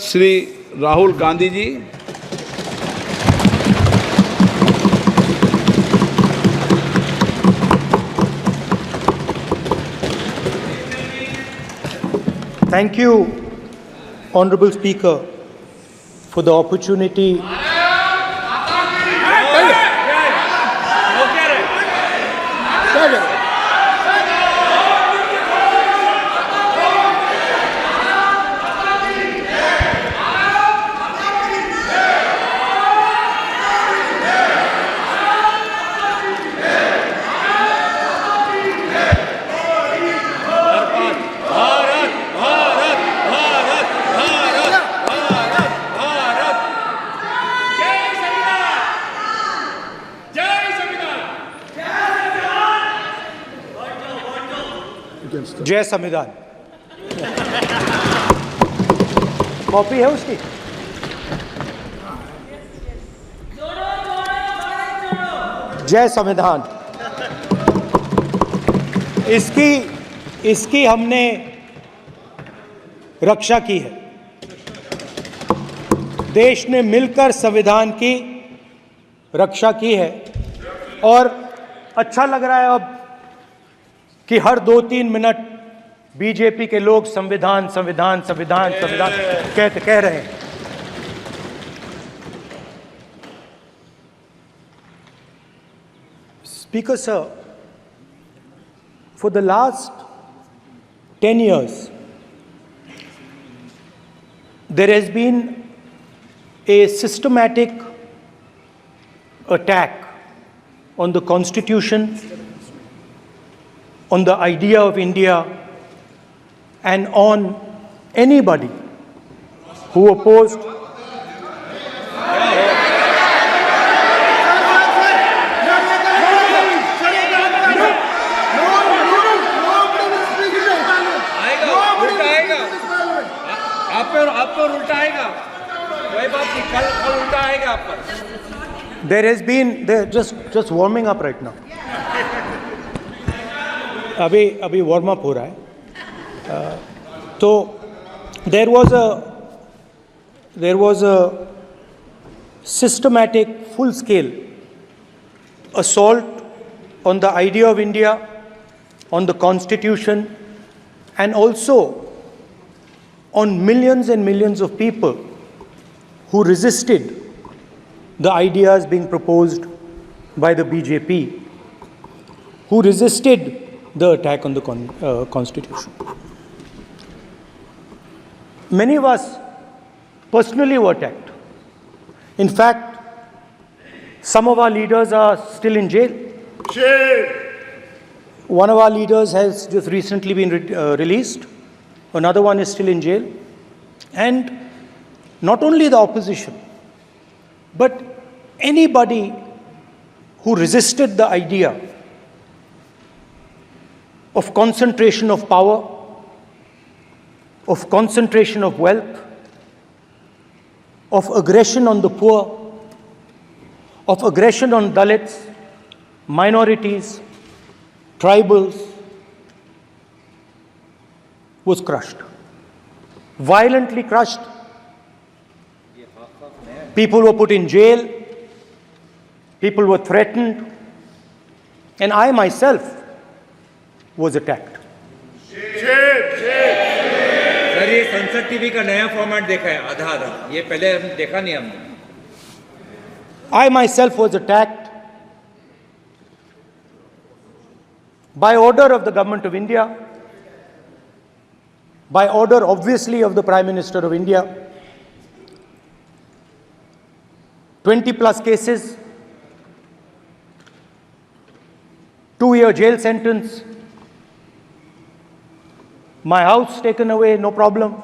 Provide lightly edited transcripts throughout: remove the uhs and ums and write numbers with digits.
Shri Rahul Gandhi ji, Thank you, Honorable Speaker, for the opportunity. जय संविधान। Copy है उसकी? जय संविधान। इसकी हमने रक्षा की है। देश ने मिलकर संविधान की रक्षा की है और अच्छा लग रहा है अब कि हर 2-3 मिनट बीजेपी के लोग संविधान संविधान संविधान संविधान कह रहे हैं। Speaker sir, for the last 10 years, there has been a systematic attack on the Constitution, on the idea of India, and on anybody who opposed आप पर उल्टा आएगा, कोई बात नहीं, कल उल्टा आएगा आप पर। There has been just warming up right now. अभी वार्म अप हो रहा है। तो there was a systematic, full-scale assault on the idea of India, on the Constitution, and also on millions and millions of people who resisted the ideas being proposed by the BJP, who resisted the attack on the Constitution. Many of us personally were attacked. In fact, some of our leaders are still in jail. One of our leaders has just recently been released. Another one is still in jail. And not only the opposition, but anybody who resisted the idea of concentration of power, of concentration of wealth, of aggression on the poor, of aggression on Dalits, minorities, tribals, was crushed, violently crushed. People were put in jail, people were threatened, and I myself was attacked. Sir, ये संसद TV का नया format देखा है, आधा ये पहले हम देखा नहीं हमने। I myself was attacked by order of the government of India, by order obviously of the Prime Minister of India. 20 plus cases, 2-year jail sentence, my house taken away, no problem.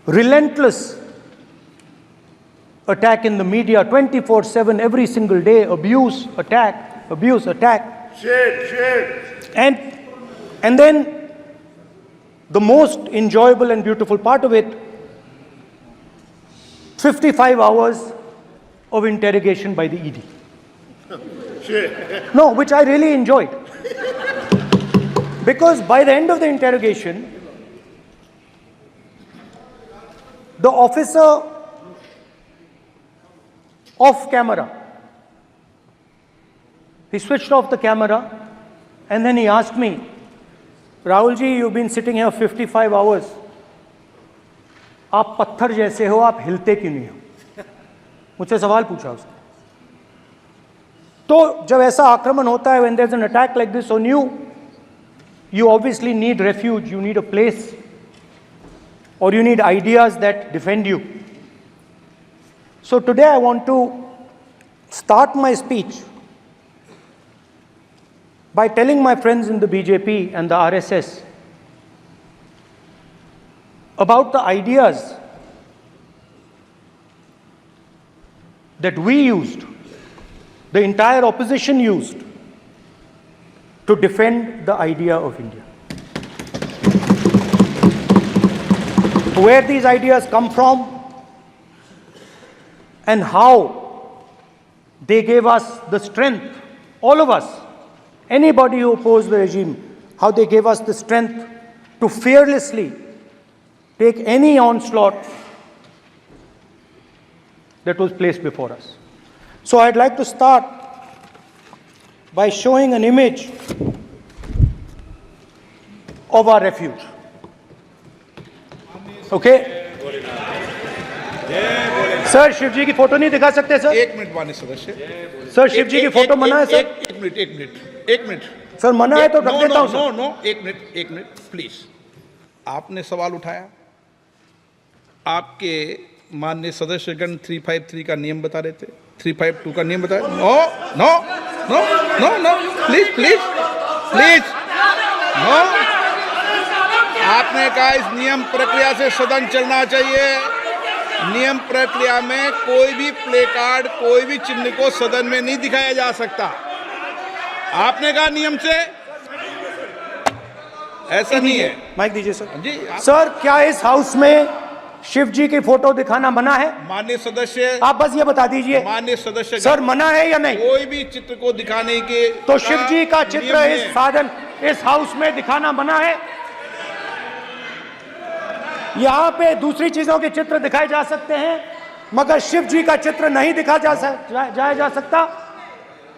Relentless attack in the media, 24/7, every single day, abuse, attack. And then the most enjoyable and beautiful part of it, 55 hours of interrogation by the ED. No, which I really enjoyed. Because by the end of the interrogation, the officer off camera, he switched off the camera and then he asked me, Rahul ji, you've been sitting here 55 hours. आप पत्थर जैसे हो, आप हिलते क्यों नहीं हो? मुझसे सवाल पूछा उसने. तो जब ऐसा आक्रमण होता है, when there's an attack like this on you, you obviously need refuge, you need a place, or you need ideas that defend you. So today I want to start my speech by telling my friends in the BJP and the RSS about the ideas that we used, the entire opposition used, to defend the idea of India. Where these ideas come from and how they gave us the strength, all of us, anybody who opposed the regime, how they gave us the strength to fearlessly take any onslaught that was placed before us. So I'd like to start by showing an image of our refuge. Okay? Sir Shiv ji की photo नहीं दिखा सकते sir? एक minute माननीय सदस्य. Sir Shiv ji की photo मना है सर? एक मिनट सर मना है तो रख देता हूं सर. नो, एक मिनट प्लीज. आपने सवाल उठाया, आपके माननीय सदस्यगण 353 का नियम बता रहे थे, 352 का नियम बताया. No please no. आपने कहा इस नियम प्रक्रिया से सदन चलना चाहिए. नियम प्रक्रिया में कोई भी प्ले कार्ड, कोई भी चिन्ह को सदन में नहीं दिखाया जा सकता. आपने कहा नियम से, ऐसा नहीं है. माइक दीजिए सर. जी सर क्या इस हाउस में शिव जी की फोटो दिखाना मना है? माननीय सदस्य, आप बस ये बता दीजिए. माननीय सदस्य सर मना है या नहीं? कोई भी चित्र को दिखाने के तो शिव जी का चित्र इस हाउस में दिखाना मना है. यहां पे दूसरी चीजों के चित्र दिखाए जा सकते हैं, मगर शिव जी का चित्र नहीं दिखाया जा सकता.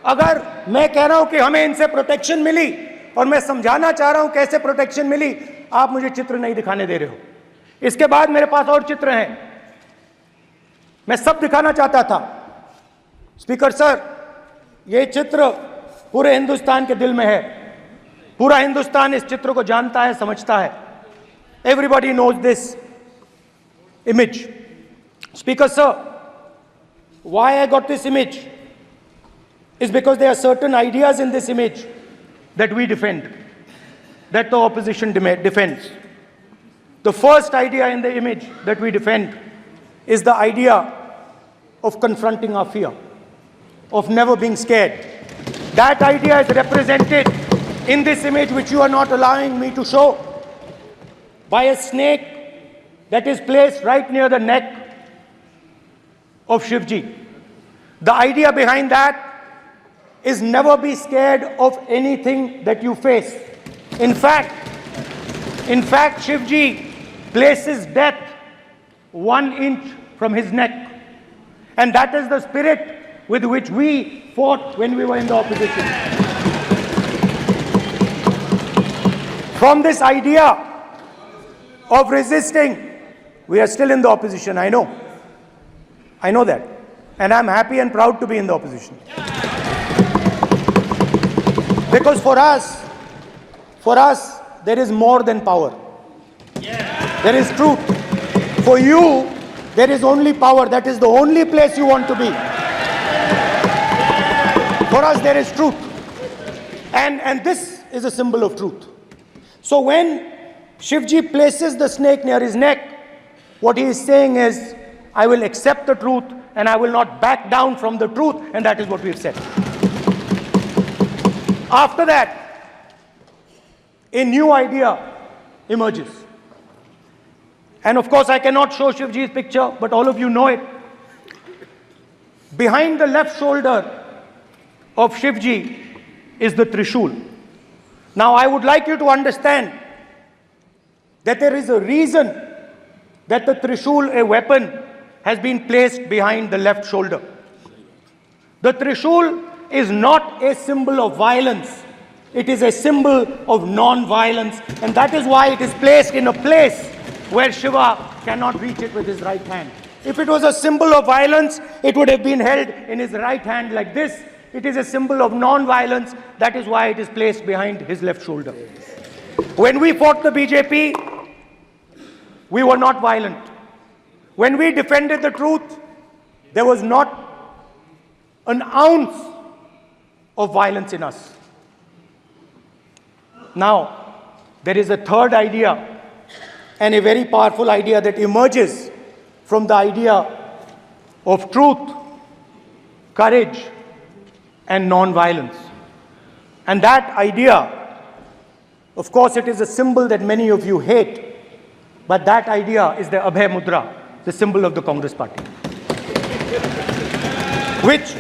अगर मैं कह रहा हूं कि हमें इनसे प्रोटेक्शन मिली और मैं समझाना चाह रहा हूं कैसे प्रोटेक्शन मिली, आप मुझे चित्र नहीं दिखाने दे रहे हो. इसके बाद मेरे पास और चित्र हैं, मैं सब दिखाना चाहता था. स्पीकर सर, ये चित्र पूरे हिंदुस्तान के दिल में है. पूरा हिंदुस्तान इस चित्र को जानता है, समझता है. Everybody knows this image. Speaker sir, why I got this image is because there are certain ideas in this image that we defend, that the opposition defends. The first idea in the image that we defend is the idea of confronting our fear, of never being scared. That idea is represented in this image, which you are not allowing me to show, by a snake that is placed right near the neck of Shivji. The idea behind that is never be scared of anything that you face. In fact, Shivji places death 1 inch from his neck. And that is the spirit with which we fought when we were in the opposition. From this idea of resisting, we are still in the opposition, I know that, and I'm happy and proud to be in the opposition. Because for us there is more than power. There is truth. For you there is only power. That is the only place you want to be. For us there is truth, and this is a symbol of truth. So when Shivji places the snake near his neck, what he is saying is, I will accept the truth and I will not back down from the truth, and that is what we have said. After that, a new idea emerges. And of course, I cannot show Shivji's picture, but all of you know it. Behind the left shoulder of Shivji is the Trishul. Now, I would like you to understand that there is a reason that the Trishul, a weapon, has been placed behind the left shoulder. The Trishul is not a symbol of violence. It is a symbol of non-violence, and that is why it is placed in a place where Shiva cannot reach it with his right hand. If it was a symbol of violence, it would have been held in his right hand like this. It is a symbol of non-violence. That is why it is placed behind his left shoulder. When we fought the BJP, we were not violent. When we defended the truth, there was not an ounce of violence in us. Now, there is a third idea, and a very powerful idea that emerges from the idea of truth, courage, and non-violence. And that idea, of course, it is a symbol that many of you hate, but that idea is the Abhay Mudra, the symbol of the Congress Party, which,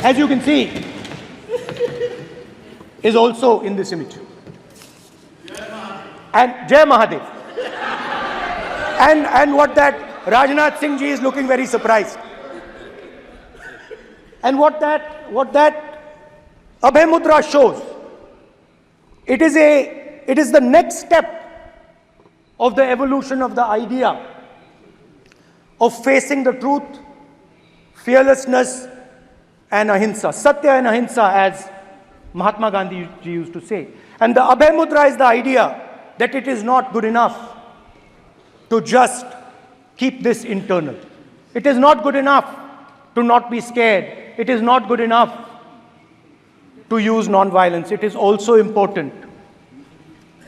as you can see, is also in this image. And Jai Mahadev. And what that Rajnath Singh ji is looking very surprised. And what that Abhay Mudra shows, it is the next step of the evolution of the idea of facing the truth, fearlessness, and ahimsa. Satya and ahimsa, as Mahatma Gandhi ji used to say. And the Abhay Mudra is the idea that it is not good enough to just keep this internal. It is not good enough to not be scared. It is not good enough to use non-violence. It is also important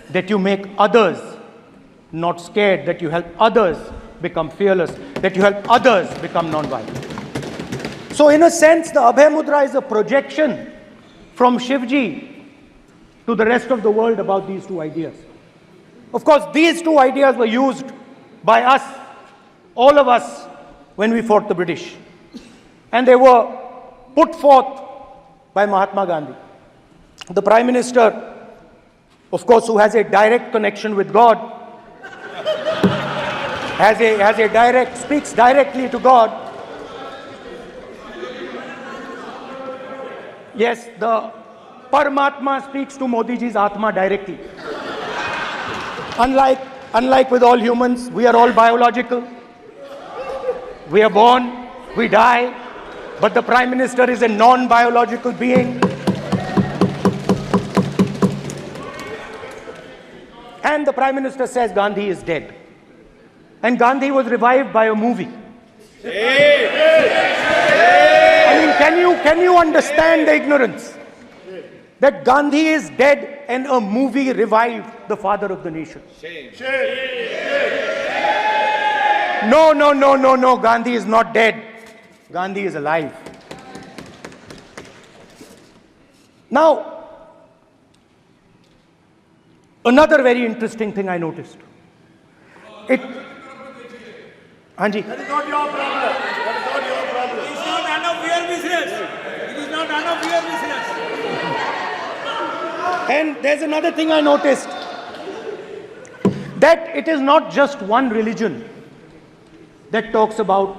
that you make others not scared, that you help others become fearless, that you help others become non-violent. So in a sense, the Abhay Mudra is a projection from Shivji to the rest of the world about these two ideas. Of course, these two ideas were used by us, all of us, when we fought the British. And they were put forth by Mahatma Gandhi. The Prime Minister, of course, who has a direct connection with God, speaks directly to God. Yes, the Paramatma speaks to Modi ji's Atma directly. Unlike with all humans, we are all biological. We are born, we die, but the Prime Minister is a non-biological being. And the Prime Minister says Gandhi is dead. And Gandhi was revived by a movie. I mean, can you understand the ignorance? That Gandhi is dead and a movie revived the father of the nation. No, Gandhi is not dead. Gandhi is alive. Now, another very interesting thing I noticed. Hanji. That is not your problem. That is not your problem. It is not none of your business. It is not none of your business. And there's another thing I noticed. That it is not just one religion that talks about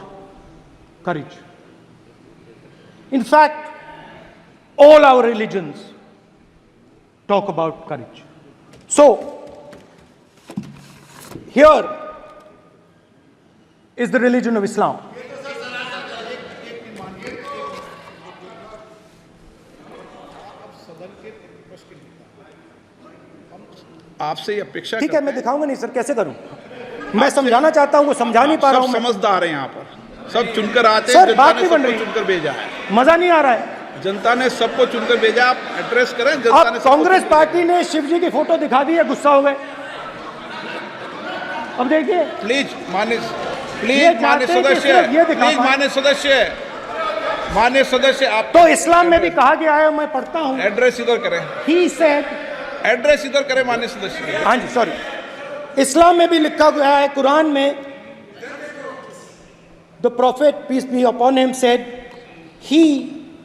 courage. In fact, all our religions talk about courage. So, here is the religion of Islam. आपसे ये अपेक्षा ठीक है, मैं दिखाऊंगा नहीं sir, कैसे करूं? मैं समझाना चाहता हूं, वो समझा नहीं पा रहा हूं। सब समझदार हैं यहाँ पर, सब चुनकर आते हैं। सर, जनता बात ने नहीं बन सबको रही। चुनकर भेजा है। मजा नहीं आ रहा है। जनता ने सबको चुनकर भेजा, आप एड्रेस करें। जनता ने अब कांग्रेस पार्टी ने शिवजी की फोटो दिखा दी है, गुस्सा हो गए। अब देखिए, प्लीज मान्य सदस्य आप तो इस्लाम में भी कहा गया है, मैं पढ़ता हूं। एड्रेस इधर करें। He said, एड्रेस इधर करें मान्य सदस्य। हाँ जी, सॉरी, इस्लाम में भी लिखा गया है, कुरान में, the prophet peace be upon him said,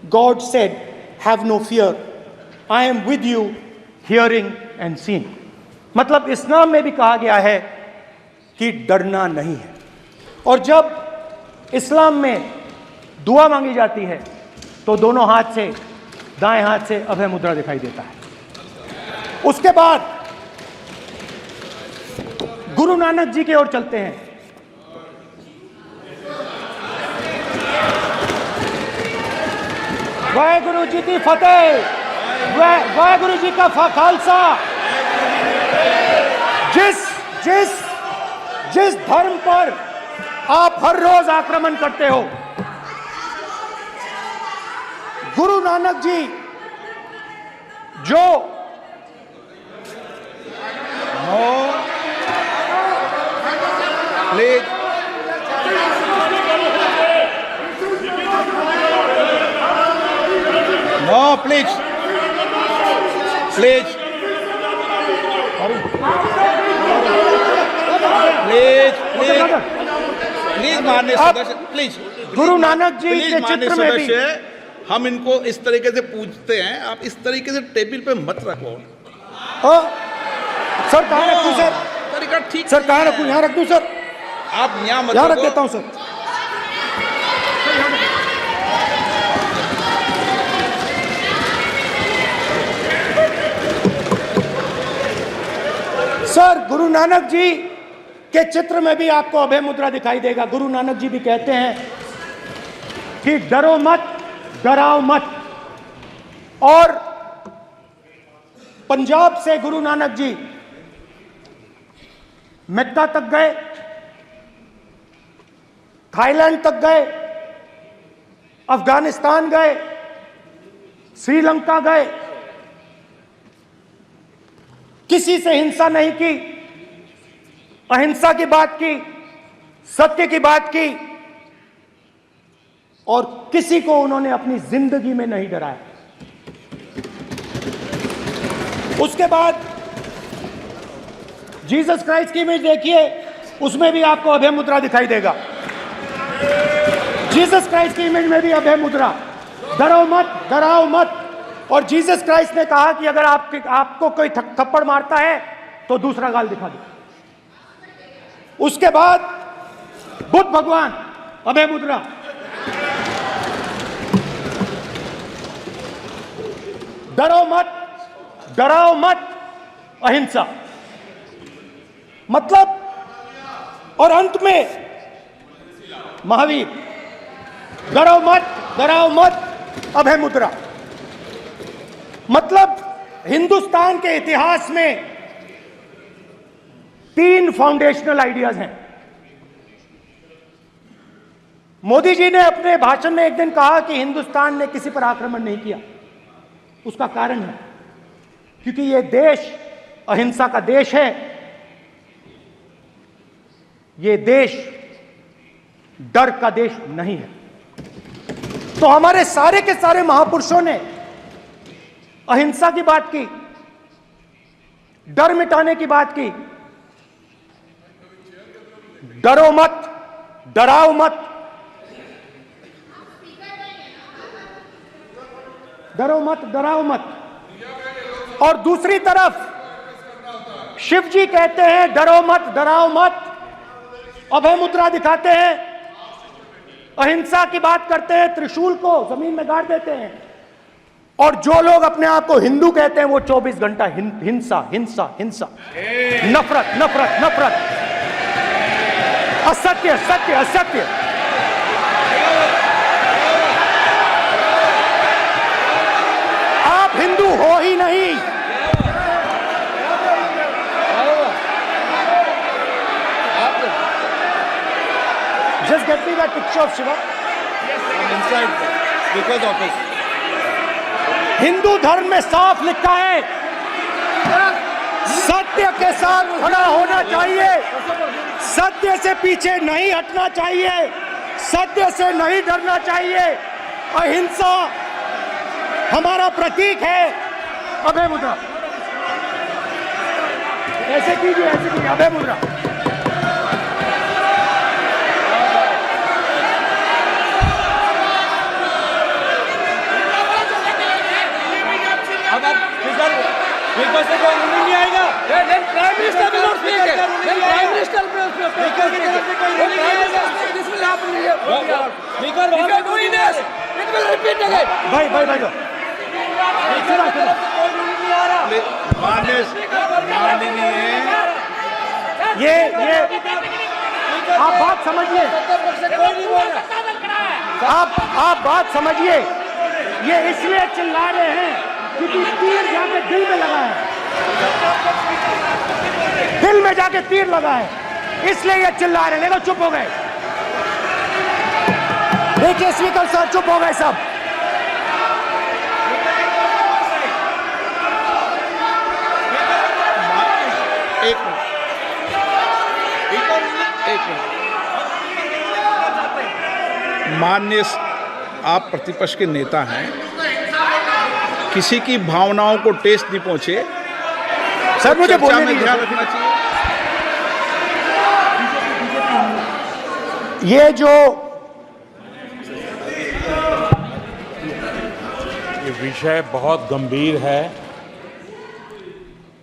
God said, have no fear, I am with you, hearing and seeing. मतलब इस्लाम में भी कहा गया है कि डरना नहीं है। और जब इस्लाम में दुआ मांगी जाती है तो दोनों हाथ से, दाएं हाथ से अभय मुद्रा दिखाई देता है। उसके बाद गुरु नानक जी की ओर चलते हैं। वाहेगुरु जी की फतेह, वाहेगुरु जी का खालसा। जिस धर्म पर आप हर रोज आक्रमण करते हो, गुरु नानक जी जो please no, please please please please please माननीय सदस्य, please. Guru Nanak ji please के माननीय चित्र में भी सदस्य, हम इनको इस तरीके से पूछते हैं, आप इस तरीके से टेबल पे मत रखो। सर कहाँ रखूं सर? तरीका ठीक सर कहाँ रखूं? यहाँ रख दूं सर? आप यहाँ मत यहाँ रख रखो। देता हूं सर। सर गुरु नानक जी के चित्र में भी आपको अभय मुद्रा दिखाई देगा। गुरु नानक जी भी कहते हैं कि डरो मत, डराओ मत। और पंजाब से गुरु नानक जी मक्का तक गए, थाईलैंड तक गए, अफगानिस्तान गए, श्रीलंका गए, किसी से हिंसा नहीं की, अहिंसा की बात की, सत्य की बात की, और किसी को उन्होंने अपनी जिंदगी में नहीं डराया। उसके बाद जीसस क्राइस्ट की इमेज देखिए, उसमें भी आपको अभय मुद्रा दिखाई देगा। जीसस क्राइस्ट की इमेज में भी अभय मुद्रा, डरो मत, डराओ मत। और जीसस क्राइस्ट ने कहा कि अगर आपको कोई थप्पड़ मारता है तो दूसरा गाल दिखा दो। उसके बाद बुद्ध भगवान, अभय मुद्रा। डरो मत, डराओ मत, अहिंसा। मतलब, और अंत में महावीर, डरो मत, डराओ मत, अभय मुद्रा। मतलब हिंदुस्तान के इतिहास में 3 फाउंडेशनल आइडियाज हैं। मोदी जी ने अपने भाषण में एक दिन कहा कि हिंदुस्तान ने किसी पर आक्रमण नहीं किया। उसका कारण है क्योंकि यह देश अहिंसा का देश है। यह देश डर का देश नहीं है। तो हमारे सारे के सारे महापुरुषों ने अहिंसा की बात की, डर मिटाने की बात की। डरो मत, डराओ मत, डरो मत, डराओ मत। और दूसरी तरफ शिव जी कहते हैं डरो मत, डराओ मत, अभय मुद्रा दिखाते हैं, अहिंसा की बात करते हैं, त्रिशूल को जमीन में गाड़ देते हैं। और जो लोग अपने आप को हिंदू कहते हैं वो 24 घंटा हिंसा, हिंसा, हिंसा, नफरत, नफरत, नफरत, असत्य, सत्य, असत्य। आप हिंदू हो ही नहीं। Just get me that picture of Shiva. inside because of this. Hindu धर्म में साफ लिखा है, सत्य के साथ खड़ा होना चाहिए, सत्य से पीछे नहीं हटना चाहिए, सत्य से नहीं डरना चाहिए। अहिंसा हमारा प्रतीक है। अभय मुद्रा, ऐसे कीजिए, ऐसे कीजिए, अभय मुद्रा। नहीं आएगा। Prime minister Speaker, if you are doing this, it will repeat again. भाई भाई भाई सुना सुना कोई रूल नहीं आ रहा। माननीय ये आप बात समझिए, कोई नहीं बोल रहा। आप बात समझिए। ये इसलिए चिल्ला रहे हैं क्योंकि तीर जाके दिल में लगा है, दिल में जाके तीर लगा है, इसलिए ये चिल्ला रहे हैं। देखो चुप हो गए, देखिए स्पीकर साहब चुप हो गए सब। एक मिनट माननीय आप प्रतिपक्ष के नेता हैं, किसी की भावनाओं को ठेस नहीं पहुंचे, सर मुझे चर्चा बोलने में दीजिए। ध्यान रखना चाहिए। ये जो ये विषय बहुत गंभीर है,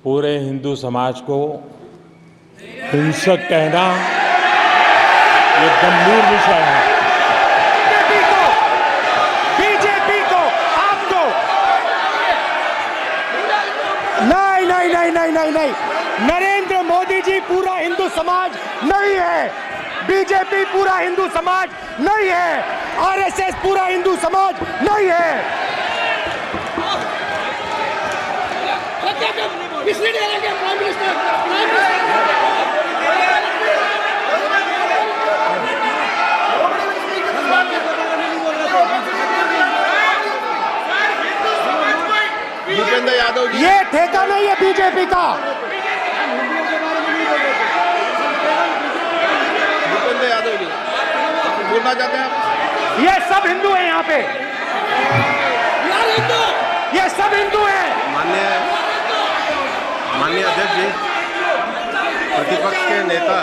पूरे हिंदू समाज को हिंसक कहना ये गंभीर विषय है। बीजेपी को आपको नहीं, नरेंद्र मोदी जी पूरा हिंदू समाज नहीं है, बीजेपी पूरा हिंदू समाज नहीं है, आरएसएस पूरा हिंदू समाज नहीं है। भूपेंद्र यादव जी, ये ठेका नहीं है बीजेपी का। भूपेंद्र यादव जी बोलना चाहते हैं आप? ये सब हिंदू हैं यहाँ पे, ये सब हिंदू हैं। माननीय अध्यक्ष जी, प्रतिपक्ष के नेता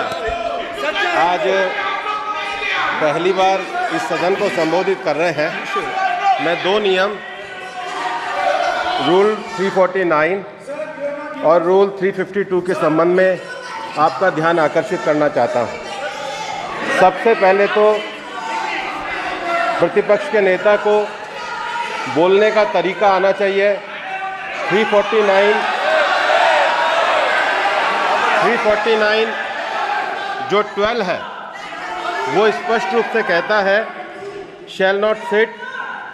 आज पहली बार इस सदन को संबोधित कर रहे हैं। मैं दो नियम रूल 349 और रूल 352 के संबंध में आपका ध्यान आकर्षित करना चाहता हूं। सबसे पहले तो प्रतिपक्ष के नेता को बोलने का तरीका आना चाहिए। 349 जो 12 है वो स्पष्ट रूप से कहता है शैल नॉट सिट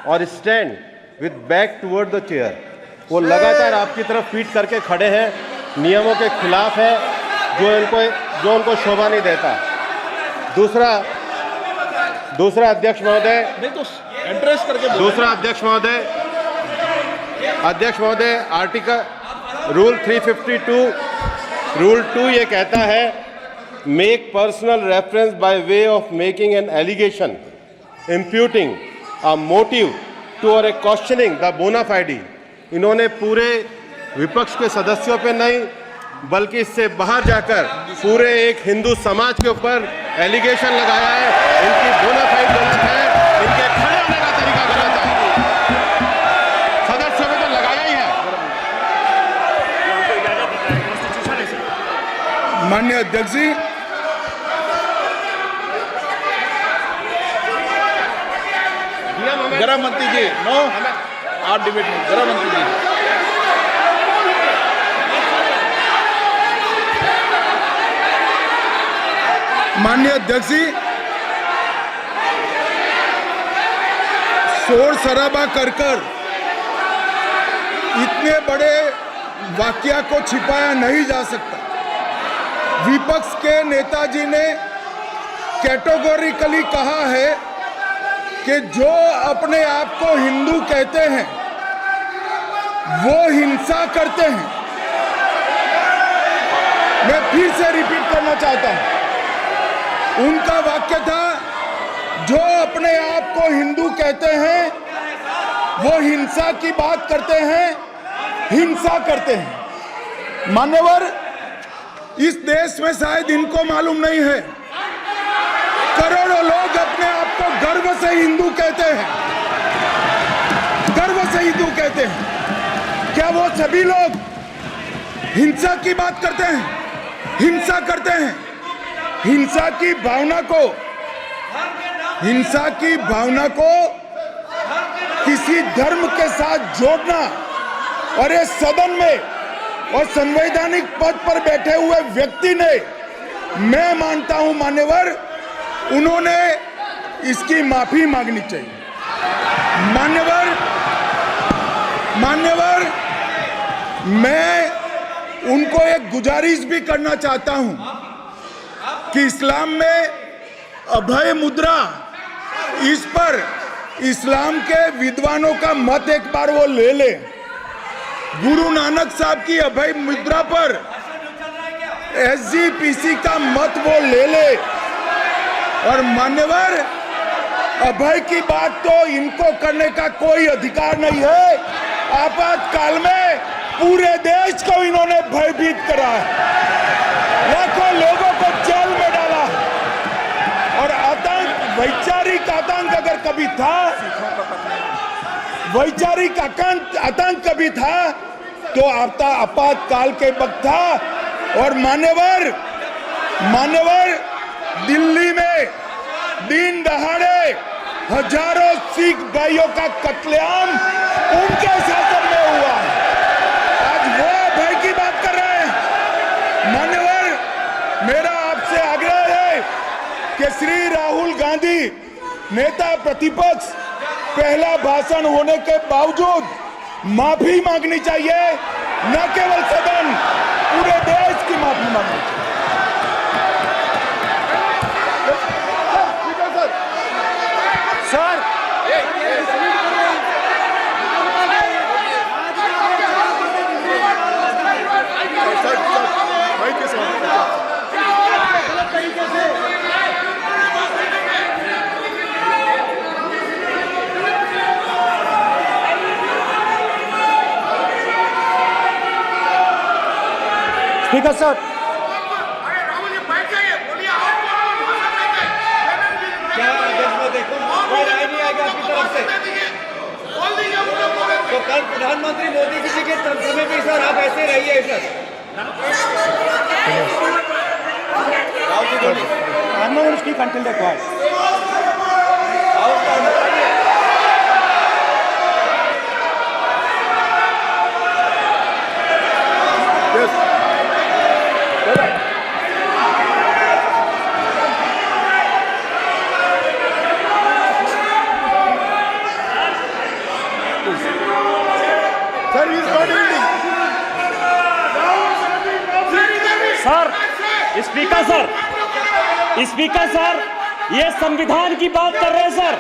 और stand with back toward the chair. वो लगातार आपकी तरफ पीठ करके खड़े हैं, नियमों के खिलाफ है, जो उनको शोभा नहीं देता। दूसरा अध्यक्ष महोदय, नहीं तो एड्रेस करके बोलो। दूसरा अध्यक्ष महोदय आर्टिकल रूल 352 रूल 2 ये कहता है make personal reference by way of making an allegation imputing a motive to or a questioning the बोना फाइडी। इन्होंने पूरे विपक्ष के सदस्यों पे नहीं बल्कि इससे बाहर जाकर पूरे एक हिंदू समाज के ऊपर एलिगेशन लगाया है। इनकी बोना फाइड गलत है, इनके खड़े होने का तरीका गलत है। सदस्यों में तो लगाया ही है। माननीय अध्यक्ष जी, गृह मंत्री जी, नो आप डिबेट में गृह मंत्री जी। माननीय अध्यक्ष जी, शोर शराबा कर इतने बड़े वाकया को छिपाया नहीं जा सकता। विपक्ष के नेताजी ने कैटेगोरिकली कहा है कि जो अपने आप को हिंदू कहते हैं वो हिंसा करते हैं। मैं फिर से रिपीट करना चाहता हूं, उनका वाक्य था जो अपने आप को हिंदू कहते हैं वो हिंसा की बात करते हैं, हिंसा करते हैं। मान्यवर, इस देश में शायद इनको मालूम नहीं है, करोड़ों लोग अपने आप को गर्व से हिंदू कहते हैं, गर्व से हिंदू कहते हैं। क्या वो सभी लोग हिंसा की बात करते हैं, हिंसा करते हैं? हिंसा की भावना को हिंसा की भावना को किसी धर्म के साथ जोड़ना और इस सदन में और संवैधानिक पद पर बैठे हुए व्यक्ति ने, मैं मानता हूं मान्यवर, उन्होंने इसकी माफी मांगनी चाहिए। मान्यवर, मैं उनको एक गुजारिश भी करना चाहता हूं कि इस्लाम में अभय मुद्रा, इस पर इस्लाम के विद्वानों का मत एक बार वो ले ले। गुरु नानक साहब की अभय मुद्रा पर SGPC का मत वो ले ले। और मान्यवर, अभय की बात तो इनको करने का कोई अधिकार नहीं है। आपातकाल में पूरे देश को इन्होंने भयभीत करा, लाखों लोगों को जेल में डाला। और आतंक, वैचारिक आतंक अगर कभी था, वैचारिक आतंक कभी था तो आपातकाल के वक्त था। और मान्यवर, दिल्ली में दिन दहाड़े हजारों सिख भाइयों का कत्लेआम उनके शासन में हुआ। आज वो भय की बात कर रहे हैं। मान्यवर, मेरा आपसे आग्रह है कि श्री राहुल गांधी, नेता प्रतिपक्ष, पहला भाषण होने के बावजूद माफी मांगनी चाहिए। न केवल सदन, पूरे देश की माफी मांगनी चाहिए। सर, स्पीकर सर, क्या अध्यक्ष में देखो कोई राय नहीं आएगा आपकी तरफ से, तो कल प्रधानमंत्री मोदी जी के समय पे सर आप ऐसे रहिए sir. I'm not going to speak until they're quiet. Sir, speaker sir, ये संविधान की बात कर रहे हैं सर,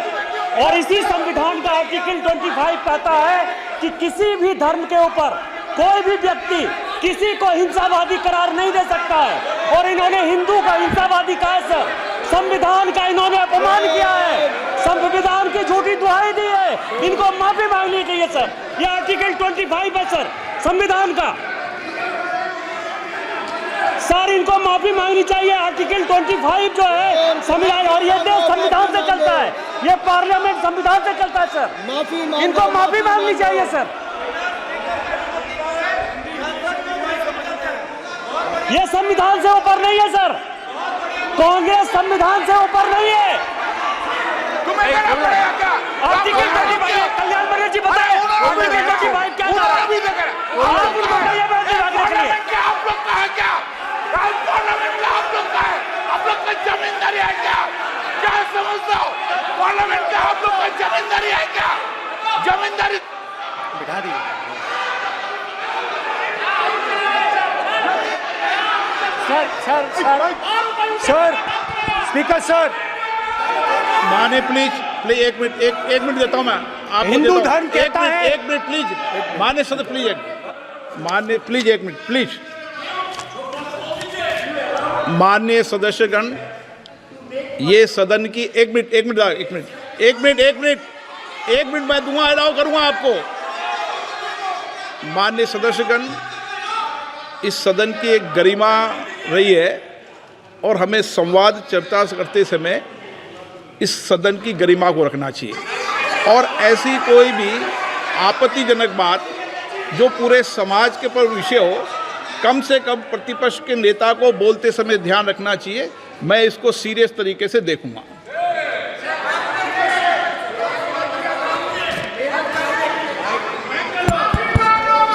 और इसी संविधान का आर्टिकल 25 कहता है कि किसी भी धर्म के ऊपर कोई भी व्यक्ति किसी को हिंसावादी करार नहीं दे सकता है। और इन्होंने हिंदू का हिंसावादी कहा है सर, संविधान का इन्होंने अपमान किया है, संविधान की झूठी दुहाई दी है, इनको माफी मांगनी चाहिए सर। ये आर्टिकल 25 है सर संविधान का, सर इनको माफी मांगनी चाहिए। आर्टिकल 25 जो है संविधान, और ये देश संविधान से चलता है, ये पार्लियामेंट संविधान से चलता है सर, इनको माफी मांगनी चाहिए सर। ये संविधान से ऊपर नहीं है सर, कांग्रेस संविधान से ऊपर नहीं है। आर्टिकल 25, कल्याण बनर्जी जी बताए आर्टिकल 25 क्या था? आप उनको बताइए आप लोग का है क्या? पार्लियामेंट का आप लोग का है, आप लोग का जमींदारी है क्या? क्या समझते हो? पार्लियामेंट का आप लोग का जमींदारी है क्या? जमींदारी बिठा दी सर, स्पीकर सर, माने प्लीज एक मिनट देता हूं मैं आपको। हिंदू धर्म कहता है, एक मिनट प्लीज, माने सदस्य प्लीज एक मिनट प्लीज। माननीय सदस्यगण, ये सदन की एक मिनट मैं दूंगा, अलाउ करूंगा आपको। माननीय सदस्यगण, इस सदन की एक गरिमा रही है और हमें संवाद चर्चा करते समय इस सदन की गरिमा को रखना चाहिए। और ऐसी कोई भी आपत्तिजनक बात जो पूरे समाज के पर विषय हो, कम से कम प्रतिपक्ष के नेता को बोलते समय ध्यान रखना चाहिए। मैं इसको सीरियस तरीके से देखूंगा।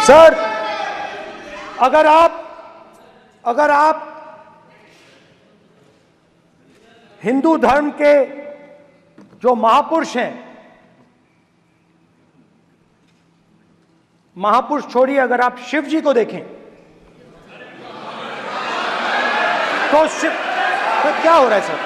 सर, अगर आप हिंदू धर्म के जो महापुरुष हैं, महापुरुष छोड़िए, अगर आप शिव जी को देखें तो क्या हो रहा है सर?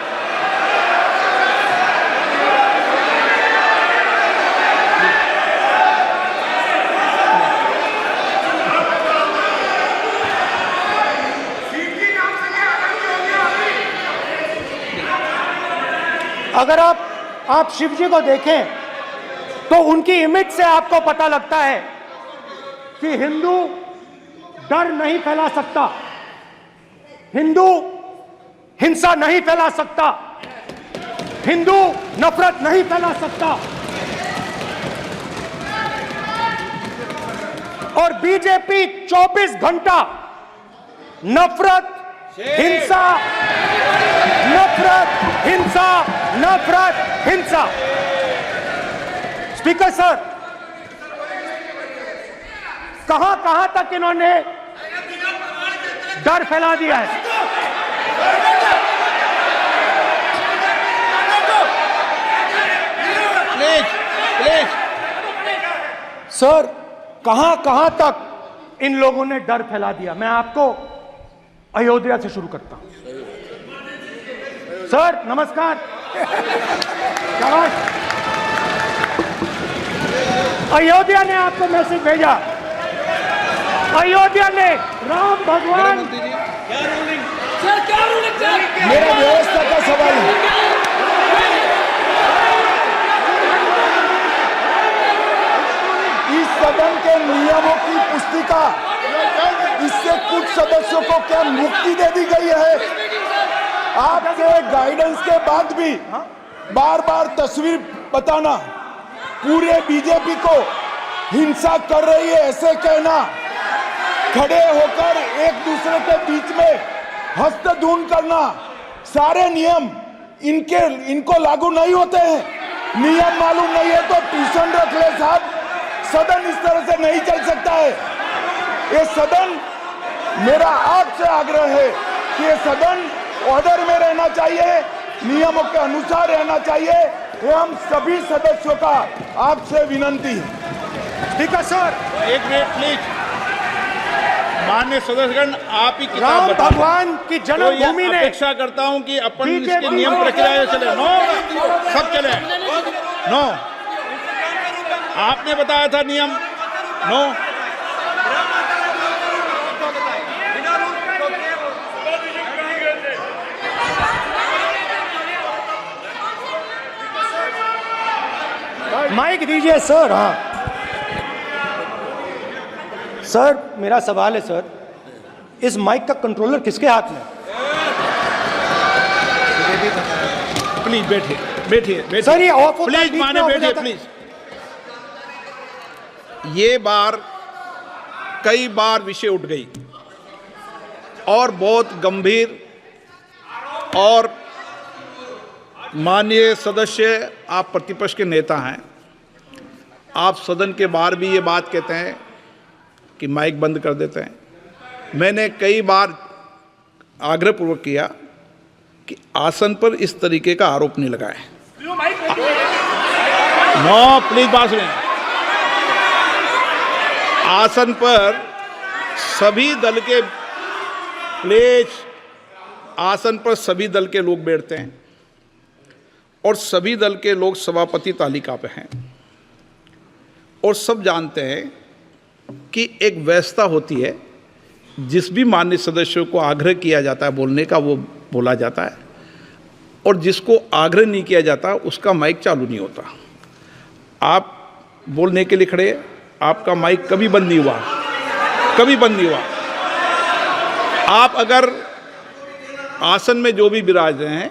अगर आप शिव जी को देखें तो उनकी इमेज से आपको पता लगता है कि हिंदू डर नहीं फैला सकता, हिंदू हिंसा नहीं फैला सकता, हिंदू नफरत नहीं फैला सकता। और बीजेपी 24 घंटा नफरत, हिंसा, नफरत, हिंसा, नफरत, हिंसा। स्पीकर सर, कहां तक इन्होंने डर फैला दिया है? प्लीज सर, कहां तक इन लोगों ने डर फैला दिया? मैं आपको अयोध्या से शुरू करता हूं। सर नमस्कार। अयोध्या ने आपको मैसेज भेजा, अयोध्या ने राम भगवान। मेरा व्यवस्था का सवाल है। इस सदन के नियमों की पुस्तिका, इससे कुछ सदस्यों को क्या मुक्ति दे दी गई है? आपके गाइडेंस के बाद भी बार बार तस्वीर बताना, पूरे बीजेपी को हिंसा कर रही है ऐसे कहना, खड़े होकर एक दूसरे के बीच में हस्तधून करना, सारे नियम इनको लागू नहीं होते हैं। नियम मालूम नहीं है तो ट्यूशन रख ले साहब। सदन इस तरह से नहीं चल सकता है। ये सदन, मेरा आपसे आग्रह है कि ये सदन ऑर्डर में रहना चाहिए, नियमों के अनुसार रहना चाहिए। ये हम सभी सदस्यों का आपसे विनंती है। स्पीकर सर, एक मिनट प्लीज। माननीय सदस्यगण, आप ही किताब राम बताएं। भगवान की जन्मभूमि ने, अपेक्षा करता हूं कि अपन इसके नियम प्रक्रिया चले। नो, सब चले। नो, आपने बताया था नियम। नो, माइक दीजिए सर। हाँ सर, मेरा सवाल है सर, इस माइक का कंट्रोलर किसके हाथ में? प्लीज बैठिए सर ये ऑफ होता है, प्लीज बीच में माने ऑफ हो बैठिए जाता है। प्लीज। ये बार कई बार विषय उठ गई और बहुत गंभीर, और माननीय सदस्य, आप प्रतिपक्ष के नेता हैं, आप सदन के बाहर भी ये बात कहते हैं कि माइक बंद कर देते हैं। मैंने कई बार आग्रहपूर्वक किया कि आसन पर इस तरीके का आरोप नहीं लगाएं। नो प्लीज, बात सुनिए। आसन पर सभी दल के, प्लीज, आसन पर सभी दल के लोग बैठते हैं और सभी दल के लोग सभापति तालिका पे हैं, और सब जानते हैं कि एक व्यवस्था होती है, जिस भी माननीय सदस्यों को आग्रह किया जाता है बोलने का वो बोला जाता है, और जिसको आग्रह नहीं किया जाता उसका माइक चालू नहीं होता। आप बोलने के लिए खड़े, आपका माइक कभी बंद नहीं हुआ, कभी बंद नहीं हुआ। आप अगर आसन में जो भी विराज रहे हैं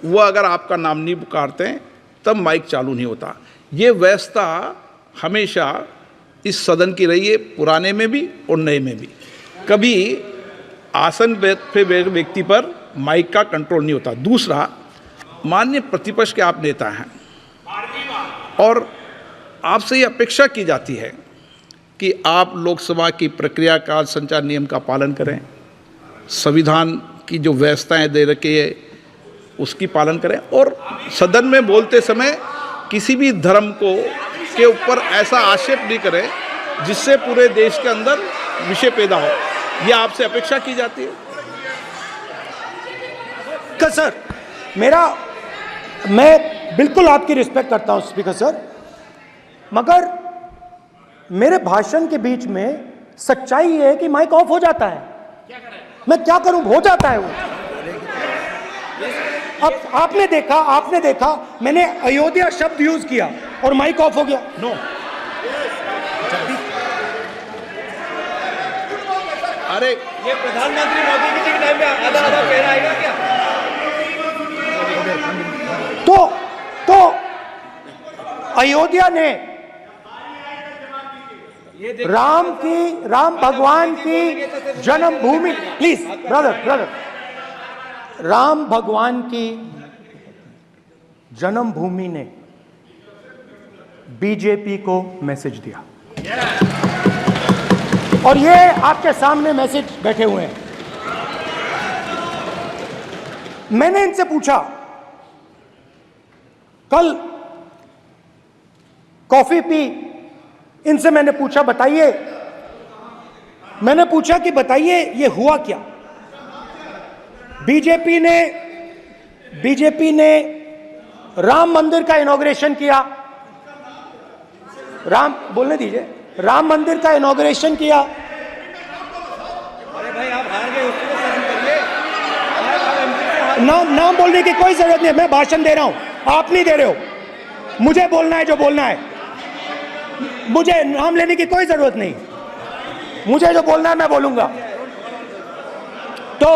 वो अगर आपका नाम नहीं पुकारते हैं तब माइक चालू नहीं होता। ये व्यवस्था हमेशा इस सदन की रही है, पुराने में भी और नए में भी। कभी आसन पे व्यक्ति पर माइक का कंट्रोल नहीं होता। दूसरा, माननीय प्रतिपक्ष के आप नेता हैं और आपसे ये अपेक्षा की जाती है कि आप लोकसभा की प्रक्रिया का संचार नियम का पालन करें, संविधान की जो व्यवस्थाएं दे रखी है उसकी पालन करें, और सदन में बोलते समय किसी भी धर्म को के ऊपर ऐसा आक्षेप नहीं करें जिससे पूरे देश के अंदर विषय पैदा हो। यह आपसे अपेक्षा की जाती है। सर, मैं बिल्कुल आपकी रिस्पेक्ट करता हूं स्पीकर सर, मगर मेरे भाषण के बीच में सच्चाई है कि माइक ऑफ हो जाता है। मैं क्या करूं, हो जाता है वो। अब आपने देखा मैंने अयोध्या शब्द यूज किया और माइक ऑफ हो गया। नो, अरे ये प्रधानमंत्री मोदी जी के टाइम में आधा आधा पैरा आएगा क्या? तो अयोध्या ने राम भगवान की जन्मभूमि, प्लीज ब्रदर, राम भगवान की जन्मभूमि ने बीजेपी को मैसेज दिया, और ये आपके सामने मैसेज बैठे हुए हैं। मैंने इनसे पूछा, कल कॉफी पी, इनसे मैंने पूछा कि बताइए ये हुआ क्या। बीजेपी ने राम मंदिर का इनॉग्रेशन किया, बोलने दीजिए, राम मंदिर का इनॉग्रेशन किया। अरे भाई आप हार गए, उसको सहन करिए। नाम बोलने की कोई जरूरत नहीं है, मैं भाषण दे रहा हूं, आप नहीं दे रहे हो। मुझे बोलना है जो बोलना है, मुझे नाम लेने की कोई जरूरत नहीं, मुझे जो बोलना है मैं बोलूंगा। तो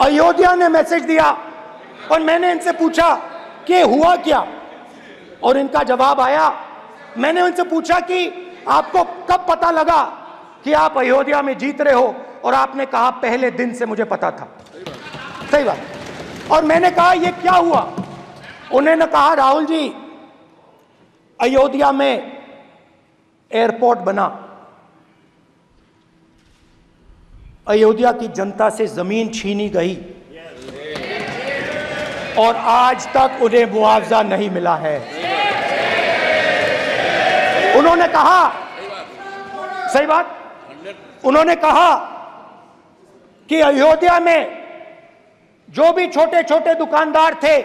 अयोध्या ने मैसेज दिया और मैंने इनसे पूछा कि हुआ क्या, और इनका जवाब आया। मैंने उनसे पूछा कि आपको कब पता लगा कि आप अयोध्या में जीत रहे हो, और आपने कहा पहले दिन से मुझे पता था। सही बात। और मैंने कहा ये क्या हुआ, उन्होंने कहा राहुल जी अयोध्या में एयरपोर्ट बना, अयोध्या की जनता से जमीन छीनी गई और आज तक उन्हें मुआवजा नहीं मिला है। उन्होंने कहा, सही बात, उन्होंने कहा कि अयोध्या में जो भी छोटे छोटे दुकानदार थे,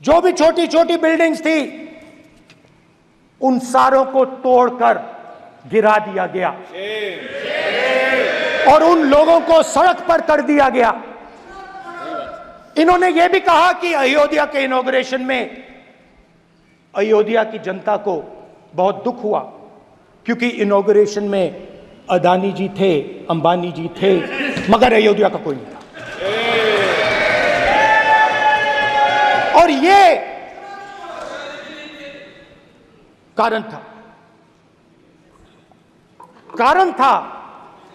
जो भी छोटी छोटी बिल्डिंग्स थी, उन सारों को तोड़कर गिरा दिया गया और उन लोगों को सड़क पर कर दिया गया। इन्होंने यह भी कहा कि अयोध्या के इनॉग्रेशन में अयोध्या की जनता को बहुत दुख हुआ, क्योंकि इनॉग्रेशन में अदानी जी थे, अंबानी जी थे, मगर अयोध्या का कोई नहीं था। और ये कारण था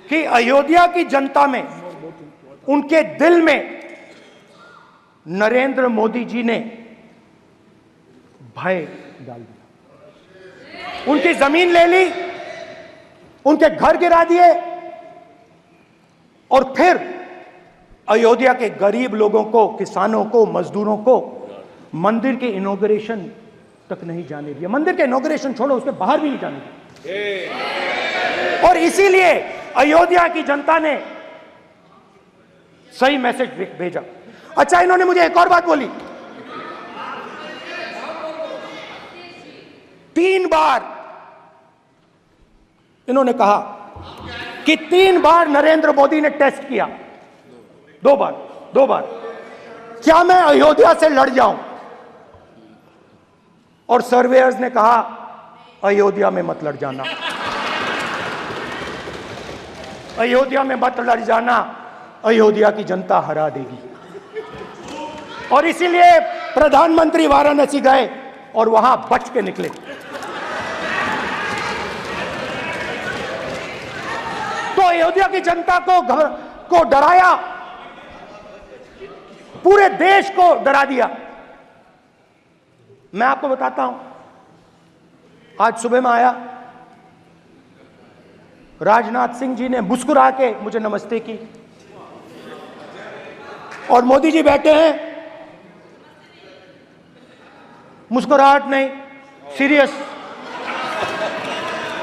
कि अयोध्या की जनता में, उनके दिल में नरेंद्र मोदी जी ने भय डाल दिया। उनकी जमीन ले ली, उनके घर गिरा दिए, और फिर अयोध्या के गरीब लोगों को, किसानों को, मजदूरों को मंदिर के इनॉग्रेशन तक नहीं जाने दिया। मंदिर के इनॉग्रेशन छोड़ो, उसके बाहर भी नहीं जाने दिया। और इसीलिए अयोध्या की जनता ने सही मैसेज भेजा। अच्छा, इन्होंने मुझे एक और बात बोली, 3 बार इन्होंने कहा कि 3 बार नरेंद्र मोदी ने टेस्ट किया, 2 बार क्या मैं अयोध्या से लड़ जाऊं, और सर्वेयर्स ने कहा अयोध्या में मत लड़ जाना, अयोध्या में मत लड़ जाना, अयोध्या की जनता हरा देगी। और इसीलिए प्रधानमंत्री वाराणसी गए और वहां बच के निकले। तो अयोध्या की जनता को डराया, पूरे देश को डरा दिया। मैं आपको बताता हूं, आज सुबह में आया, राजनाथ सिंह जी ने मुस्कुरा के मुझे नमस्ते की और मोदी जी बैठे हैं, मुस्कुराहट नहीं, सीरियस,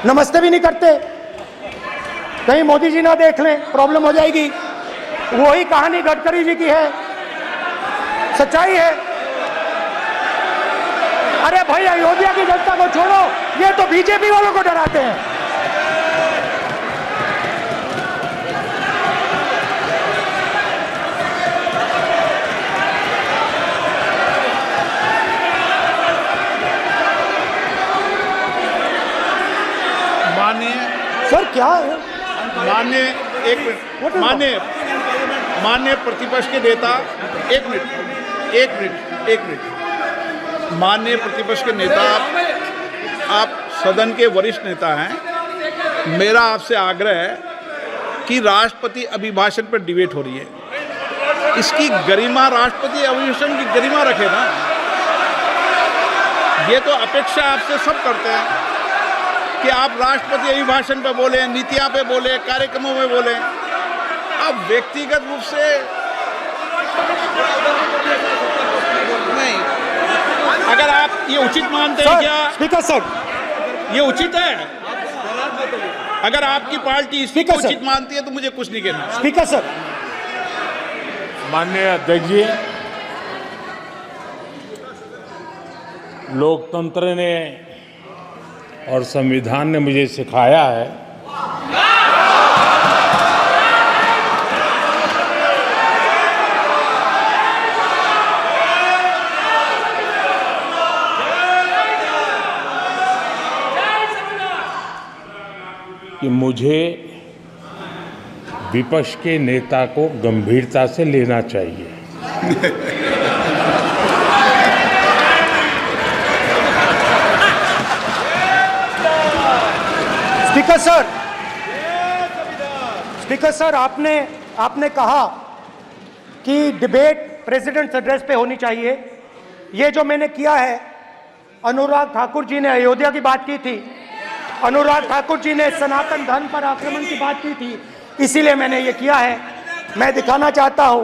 नमस्ते भी नहीं करते। कहीं मोदी जी ना देख लें, प्रॉब्लम हो जाएगी। वही कहानी गडकरी जी की है, सच्चाई है। अरे भाई, अयोध्या की जनता को छोड़ो, ये तो बीजेपी वालों को डराते हैं। सर क्या है? माननीय एक मिनट, माननीय प्रतिपक्ष के नेता, एक मिनट, माननीय प्रतिपक्ष के नेता, आप सदन के वरिष्ठ नेता हैं। मेरा आपसे आग्रह है कि राष्ट्रपति अभिभाषण पर डिबेट हो रही है, इसकी गरिमा, राष्ट्रपति अभिभाषण की गरिमा रखे ना। ये तो अपेक्षा आपसे सब करते हैं कि आप राष्ट्रपति अभिभाषण पे बोले, नीतियां पे बोले, कार्यक्रमों में बोले। अब व्यक्तिगत रूप से नहीं, अगर आप ये उचित मानते हैं क्या? स्पीकर सर, ये उचित है? अगर आपकी पार्टी इसको उचित मानती है तो मुझे कुछ नहीं कहना। स्पीकर सर, माननीय अध्यक्ष जी, लोकतंत्र ने और संविधान ने मुझे सिखाया है कि मुझे विपक्ष के नेता को गंभीरता से लेना चाहिए। स्पीकर सर, आपने कहा कि डिबेट प्रेसिडेंट्स एड्रेस पे होनी चाहिए। ये जो मैंने किया है, अनुराग ठाकुर जी ने अयोध्या की बात की थी, अनुराग ठाकुर जी ने सनातन धर्म पर आक्रमण की बात की थी, इसीलिए मैंने ये किया है। मैं दिखाना चाहता हूं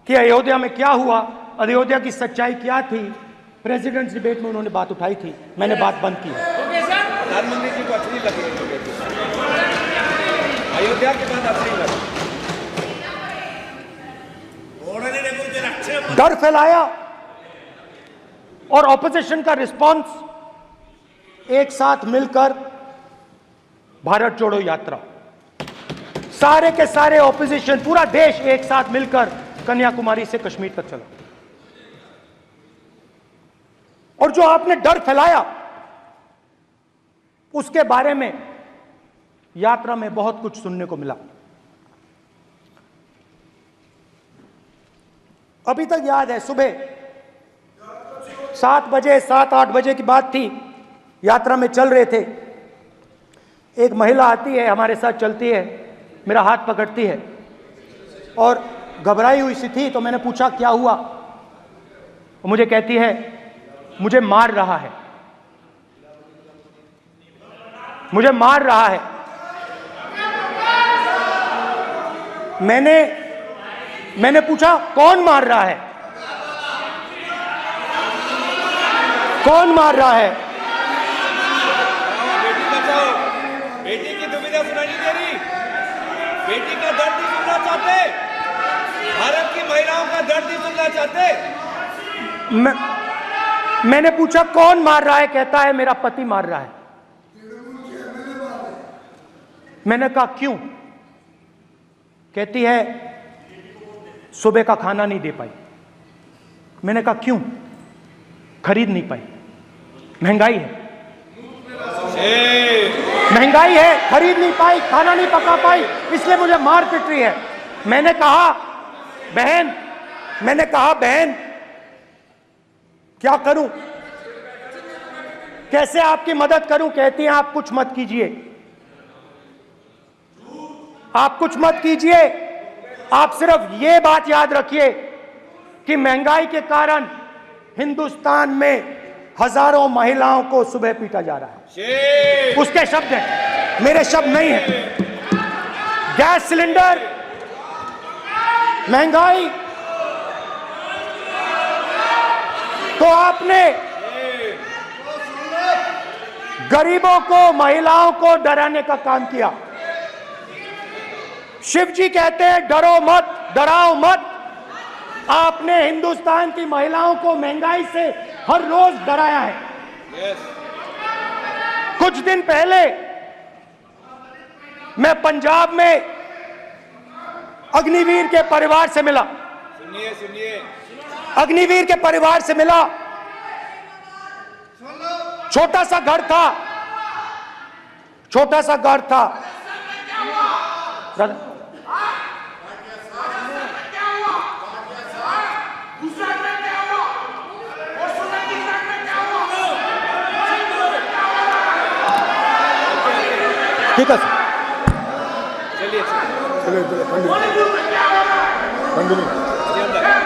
कि अयोध्या में क्या हुआ, अयोध्या की सच्चाई क्या थी। प्रेसिडेंट्स डिबेट में उन्होंने बात उठाई थी, मैंने बात बंद की है। प्रधानमंत्री जी को अच्छी लगी अयोध्या की बात, अच्छी लगी। डर फैलाया और ऑपोजिशन का रिस्पांस एक साथ मिलकर भारत जोड़ो यात्रा, सारे के सारे ऑपोजिशन, पूरा देश एक साथ मिलकर कन्याकुमारी से कश्मीर तक चला। और जो आपने डर फैलाया उसके बारे में यात्रा में बहुत कुछ सुनने को मिला। अभी तक याद है, सुबह 7 बजे 7-8 बजे की बात थी, यात्रा में चल रहे थे। एक महिला आती है, हमारे साथ चलती है, मेरा हाथ पकड़ती है और घबराई हुई सी थी। तो मैंने पूछा क्या हुआ, मुझे कहती है मुझे मार रहा है, मुझे मार रहा है। मैंने पूछा कौन मार रहा है, कौन मार रहा है? बेटी बचाओ, बेटी की दुविधा सुनाई नहीं दे रही, बेटी का दर्द नहीं सुनना चाहते, भारत की महिलाओं का दर्द नहीं सुनना चाहते। मैंने पूछा कौन मार रहा है, कहता है मेरा पति मार रहा है। मैंने कहा क्यों? कहती है सुबह का खाना नहीं दे पाई। मैंने कहा क्यों? खरीद नहीं पाई, महंगाई है, महंगाई है, खरीद नहीं पाई, खाना नहीं पका पाई, इसलिए मुझे मार पिट रही है। मैंने कहा बहन क्या करूं, कैसे आपकी मदद करूं? कहती हैं आप कुछ मत कीजिए, आप कुछ मत कीजिए, आप सिर्फ ये बात याद रखिए कि महंगाई के कारण हिंदुस्तान में हजारों महिलाओं को सुबह पीटा जा रहा है। उसके शब्द हैं, मेरे शब्द नहीं हैं। गैस सिलेंडर, महंगाई, तो आपने गरीबों को, महिलाओं को डराने का काम किया। शिव जी कहते हैं डरो मत, डराओ मत। आपने हिंदुस्तान की महिलाओं को महंगाई से हर रोज डराया है। कुछ दिन पहले मैं पंजाब में अग्निवीर के परिवार से मिला। सुनिए अग्निवीर के परिवार से मिला। छोटा सा घर था, छोटा सा घर था। ठीक है सर,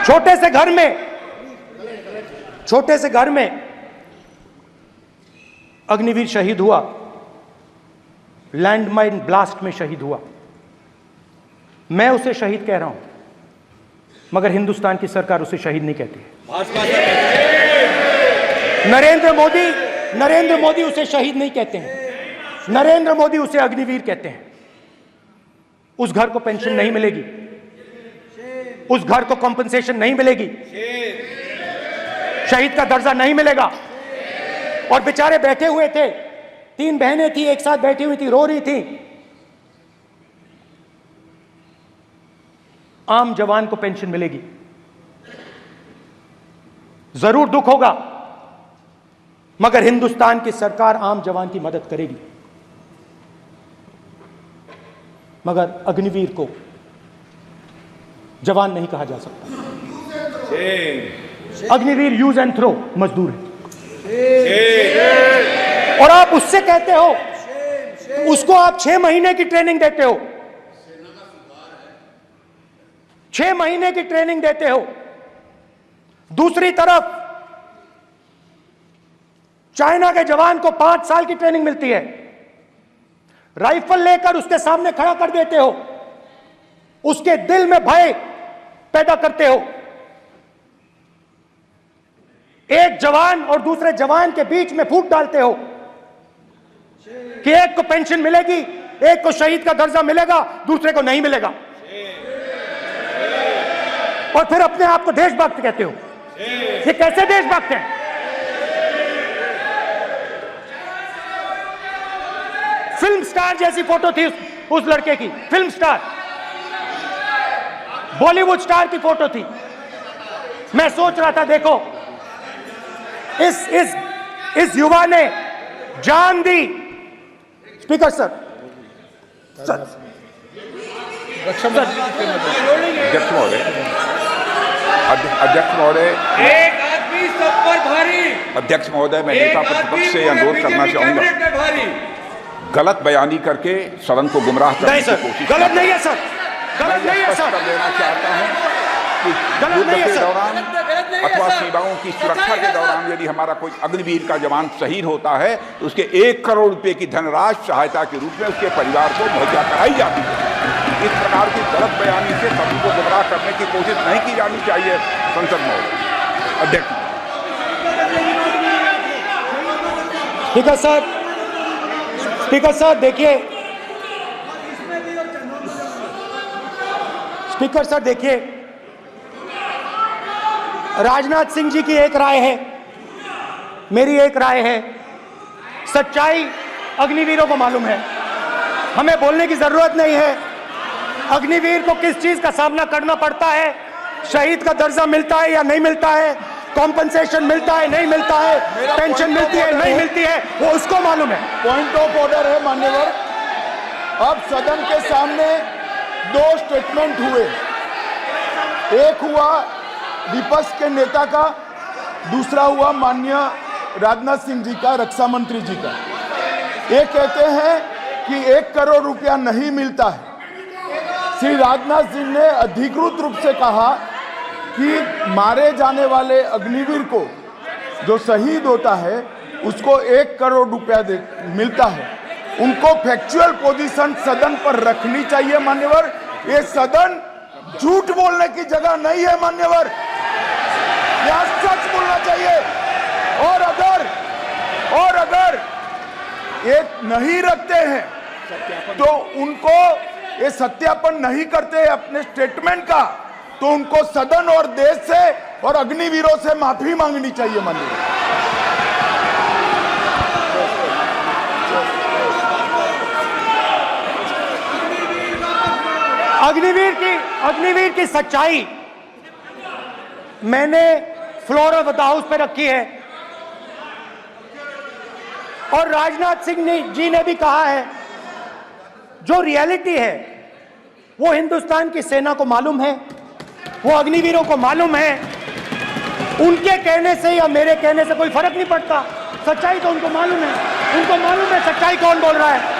छोटे से घर में अग्निवीर शहीद हुआ, लैंडमाइन ब्लास्ट में शहीद हुआ। मैं उसे शहीद कह रहा हूं, मगर हिंदुस्तान की सरकार उसे शहीद नहीं कहती है। नरेंद्र मोदी उसे शहीद नहीं कहते हैं। नरेंद्र मोदी उसे अग्निवीर कहते हैं। उस घर को पेंशन नहीं मिलेगी, उस घर को कॉम्पनसेशन नहीं मिलेगी, शहीद का दर्जा नहीं मिलेगा। और बेचारे बैठे हुए थे, 3 बहनें थी, एक साथ बैठी हुई थी, रो रही थी। आम जवान को पेंशन मिलेगी, जरूर दुख होगा, मगर हिंदुस्तान की सरकार आम जवान की मदद करेगी। मगर अग्निवीर को जवान नहीं कहा जा सकता। अग्निवीर यूज एंड थ्रो मजदूर है। और आप उससे कहते हो, उसको आप 6 महीने की ट्रेनिंग देते हो, 6 महीने की ट्रेनिंग देते हो। दूसरी तरफ चाइना के जवान को 5 साल की ट्रेनिंग मिलती है, राइफल लेकर उसके सामने खड़ा कर देते हो, उसके दिल में भय पैदा करते हो। एक जवान और दूसरे जवान के बीच में फूट डालते हो कि एक को पेंशन मिलेगी, एक को शहीद का दर्जा मिलेगा, दूसरे को नहीं मिलेगा। और फिर अपने आप को देशभक्त कहते हो। ये कैसे देशभक्त हैं? फिल्म स्टार जैसी फोटो थी उस लड़के की, फिल्म स्टार, बॉलीवुड स्टार की फोटो थी। मैं सोच रहा था, देखो इस युवा ने जान दी। स्पीकर सर, अध्यक्ष महोदय, एक आदमी सब पर भारी। अध्यक्ष महोदय, मैं नेता प्रतिपक्ष से अनुरोध करना चाहूंगा, गलत बयानी करके सदन को गुमराह करने की कोशिश गलत नहीं है सर, गलत नहीं है सर। कर देना चाहता हूं कि युद्ध के दौरान अथवा सेवाओं की सुरक्षा के दौरान यदि हमारा कोई अग्निवीर का जवान शहीद होता है तो उसके 1 करोड़ रुपए की धनराशि सहायता के रूप में उसके परिवार को मुहैया कराई जाती है। इस प्रकार की गलत बयानी से सभी को गुमराह करने की कोशिश नहीं की जानी चाहिए। संसद महोदय, अध्यक्ष। स्पीकर सर, स्पीकर सर देखिए, स्पीकर सर देखिए, राजनाथ सिंह जी की एक राय है, मेरी एक राय है। सच्चाई अग्निवीरों को मालूम है, हमें बोलने की जरूरत नहीं है। अग्निवीर को किस चीज का सामना करना पड़ता है, शहीद का दर्जा मिलता है या नहीं मिलता है, कॉम्पनसेशन मिलता है नहीं मिलता है, पेंशन मिलती है नहीं मिलती है, वो उसको मालूम है। पॉइंट ऑफ ऑर्डर है मान्यवर। अब सदन के सामने 2 स्टेटमेंट हुए, एक हुआ विपक्ष के नेता का, दूसरा हुआ माननीय राजनाथ सिंह जी का, रक्षा मंत्री जी का। ये कहते हैं कि 1 करोड़ रुपया नहीं मिलता है। श्री राजनाथ सिंह ने अधिकृत रूप से कहा कि मारे जाने वाले अग्निवीर को जो शहीद होता है उसको 1 करोड़ रुपया मिलता है। उनको फैक्चुअल पोजीशन सदन पर रखनी चाहिए मान्यवर। ये सदन झूठ बोलने की जगह नहीं है मान्यवर, यह सच बोलना चाहिए। और अगर ये नहीं रखते हैं तो उनको ये सत्यापन नहीं करते अपने स्टेटमेंट का, तो उनको सदन और देश से और अग्निवीरों से माफी मांगनी चाहिए माननीय। अग्निवीर की सच्चाई मैंने फ्लोर ऑफ द हाउस पे रखी है और राजनाथ सिंह जी ने भी कहा है, जो रियलिटी है वो हिंदुस्तान की सेना को मालूम है, वो अग्निवीरों को मालूम है। उनके कहने से या मेरे कहने से कोई फर्क नहीं पड़ता, सच्चाई तो उनको मालूम है। उनको मालूम है सच्चाई कौन बोल रहा है।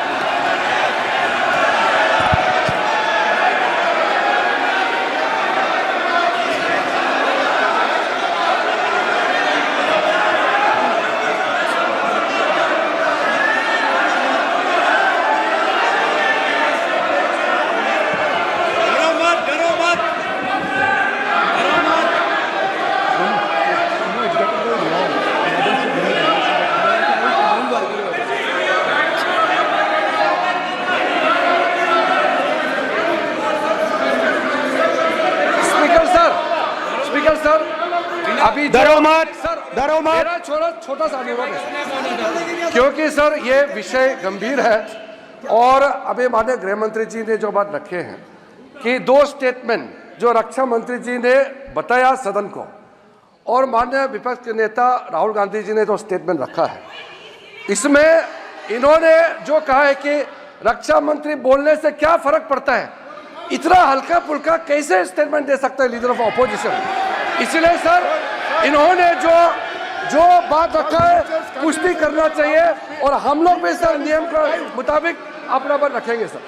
अभी डरो मत। मेरा छोटा सा अनुरोध है, क्योंकि सर ये विषय गंभीर है और अभी माननीय गृह मंत्री जी ने जो बात रखे हैं कि 2 स्टेटमेंट जो रक्षा मंत्री जी ने बताया सदन को और माननीय विपक्ष के नेता राहुल गांधी जी ने जो स्टेटमेंट रखा है, इसमें इन्होंने जो कहा है कि रक्षा मंत्री बोलने से क्या फर्क पड़ता है, इतना हल्का फुल्का कैसे स्टेटमेंट दे सकता है लीडर ऑफ ऑपोजिशन। इसलिए सर इन्होंने जो बात रखा है पुष्टि करना चाहिए और हम लोग भी सर नियम के मुताबिक अपना बात रखेंगे सर।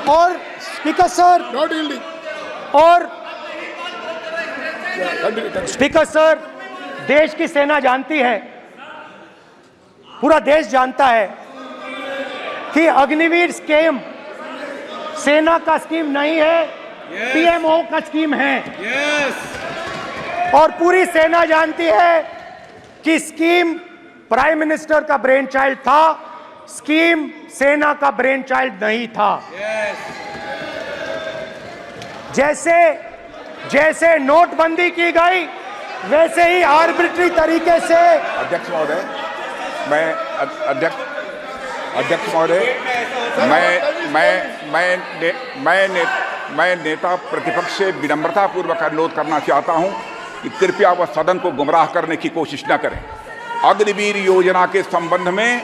और स्पीकर सर स्पीकर सर, देश की सेना जानती है, पूरा देश जानता है कि अग्निवीर स्कीम सेना का स्कीम नहीं है, पीएमओ का स्कीम है। और पूरी सेना जानती है कि स्कीम प्राइम मिनिस्टर का ब्रेन चाइल्ड था, स्कीम सेना का ब्रेन चाइल्ड नहीं था। जैसे नोटबंदी की गई वैसे ही आर्बिट्री तरीके से। अध्यक्ष महोदय, अध्यक्ष महोदय, मैं नेता प्रतिपक्ष से विनम्रतापूर्वक अनुरोध करना चाहता हूं कि कृपया वह सदन को गुमराह करने की कोशिश न करें। अग्निवीर योजना के संबंध में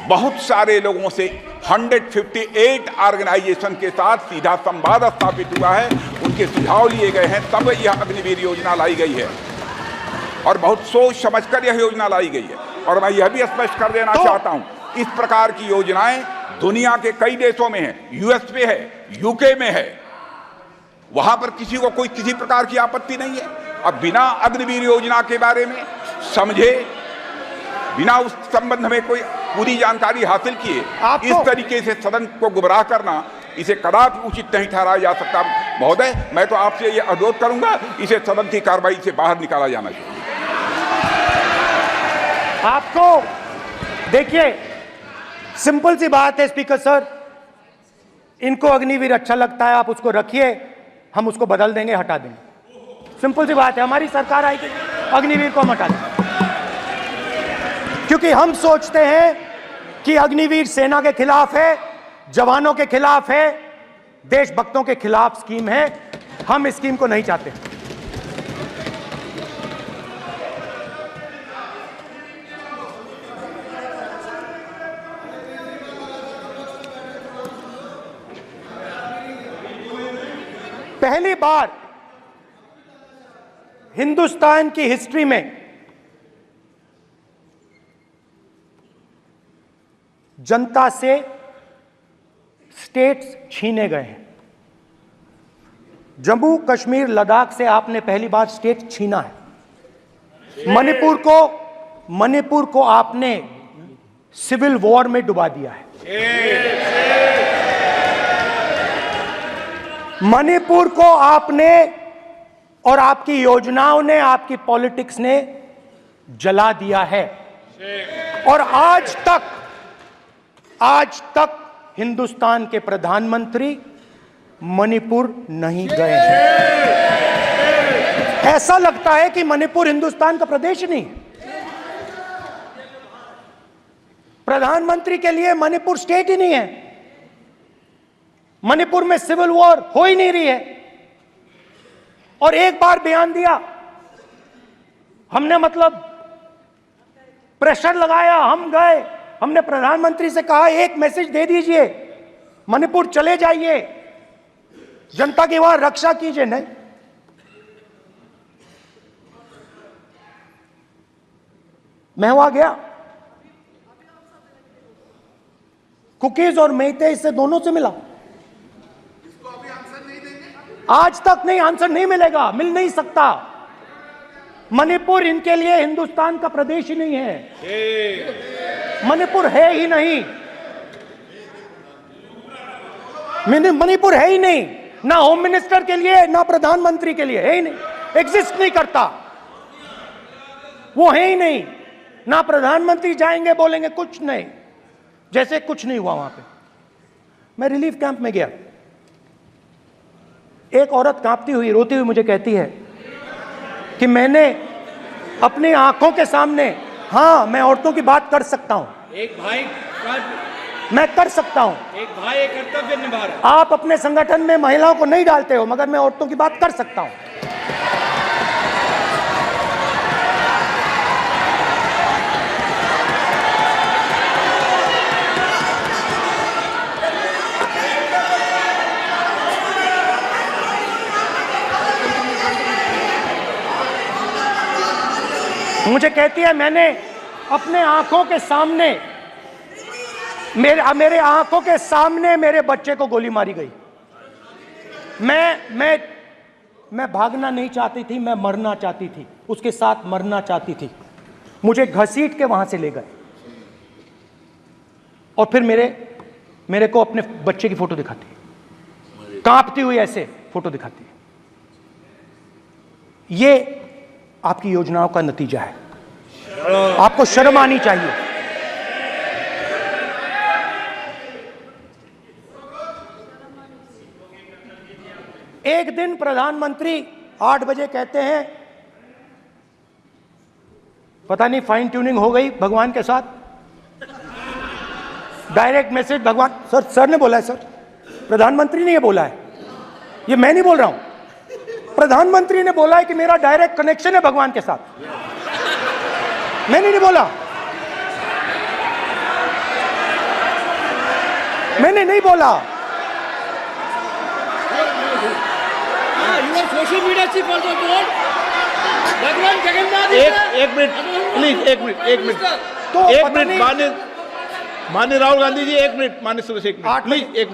बहुत सारे लोगों से 158 ऑर्गेनाइजेशन के साथ सीधा संवाद स्थापित हुआ है, उनके सुझाव लिए गए हैं, तब यह अग्निवीर योजना लाई गई है और बहुत सोच समझकर यह योजना लाई गई है। और मैं यह भी स्पष्ट कर देना चाहता हूं, इस प्रकार की योजनाएं दुनिया के कई देशों में है, यूएस में है, यूके में है, वहां पर किसी को कोई किसी प्रकार की आपत्ति नहीं है। अब बिना अग्निवीर योजना के बारे में समझे, बिना उस संबंध में कोई पूरी जानकारी हासिल किए इस तरीके से सदन को गुमराह करना, इसे कदापि उचित नहीं ठहराया जा सकता। महोदय, मैं तो आपसे यह अनुरोध करूंगा, इसे सदन की कार्रवाई से बाहर निकाला जाना चाहिए। आपको देखिए, सिंपल सी बात है स्पीकर सर, इनको अग्निवीर अच्छा लगता है, आप उसको रखिए, हम उसको बदल देंगे, हटा देंगे। सिंपल सी बात है, हमारी सरकार आएगी, अग्निवीर को हम हटा देंगे, क्योंकि हम सोचते हैं कि अग्निवीर सेना के खिलाफ है, जवानों के खिलाफ है, देशभक्तों के खिलाफ स्कीम है। हम इस स्कीम को नहीं चाहते। पहली बार हिंदुस्तान की हिस्ट्री में जनता से स्टेट्स छीने गए हैं। जम्मू कश्मीर लद्दाख से आपने पहली बार स्टेट छीना है। मणिपुर को आपने सिविल वॉर में डुबा दिया है। मणिपुर को आपने और आपकी योजनाओं ने, आपकी पॉलिटिक्स ने जला दिया है। और आज तक हिंदुस्तान के प्रधानमंत्री मणिपुर नहीं गए हैं। ऐसा लगता है कि मणिपुर हिंदुस्तान का प्रदेश नहीं है। प्रधानमंत्री के लिए मणिपुर स्टेट ही नहीं है। मणिपुर में सिविल वॉर हो ही नहीं रही है। और एक बार बयान दिया हमने, मतलब प्रेशर लगाया, हम गए, हमने प्रधानमंत्री से कहा एक मैसेज दे दीजिए, मणिपुर चले जाइए, जनता की वहां रक्षा कीजिए। नहीं, मैं वहां गया, कुकीज और मेइते से दोनों से मिला। आज तक नहीं, आंसर नहीं मिलेगा, मिल नहीं सकता। मणिपुर इनके लिए हिंदुस्तान का प्रदेश ही नहीं है। मणिपुर है ही नहीं, मणिपुर है ही नहीं, ना होम मिनिस्टर के लिए ना प्रधानमंत्री के लिए, है ही नहीं, एग्जिस्ट नहीं करता, वो है ही नहीं। ना प्रधानमंत्री जाएंगे बोलेंगे कुछ नहीं, जैसे कुछ नहीं हुआ वहां पे। मैं रिलीफ कैंप में गया, एक औरत कांपती हुई, रोती हुई मुझे कहती है कि मैंने अपनी आंखों के सामने, हाँ मैं औरतों की बात कर सकता हूं, एक भाई मैं कर सकता हूं, एक भाई एक कर्तव्य निभा रहा है। आप अपने संगठन में महिलाओं को नहीं डालते हो, मगर मैं औरतों की बात कर सकता हूं। मुझे कहती है मैंने अपने आंखों के सामने, मेरे आंखों के सामने मेरे बच्चे को गोली मारी गई। मैं भागना नहीं चाहती थी, मैं मरना चाहती थी, उसके साथ मरना चाहती थी। मुझे घसीट के वहां से ले गए और फिर मेरे को अपने बच्चे की फोटो दिखाती है, कांपती हुई ऐसे फोटो दिखाती है। ये आपकी योजनाओं का नतीजा है। आपको शर्म आनी चाहिए। एक दिन प्रधानमंत्री 8 बजे कहते हैं, पता नहीं फाइन ट्यूनिंग हो गई भगवान के साथ, डायरेक्ट मैसेज भगवान, सर ने बोला है, सर प्रधानमंत्री ने ये बोला है, ये मैं नहीं बोल रहा हूं, प्रधानमंत्री ने बोला है कि मेरा डायरेक्ट कनेक्शन है भगवान के साथ। मैंने नहीं बोला, मैंने नहीं बोला। Social media chief also told भगवान जगन्नाथ। एक मिनट प्लीज, एक मिनट तो एक मिनट माननीय राहुल गांधी जी, एक मिनट, माननीय सुरेश, एक मिनट प्लीज, एक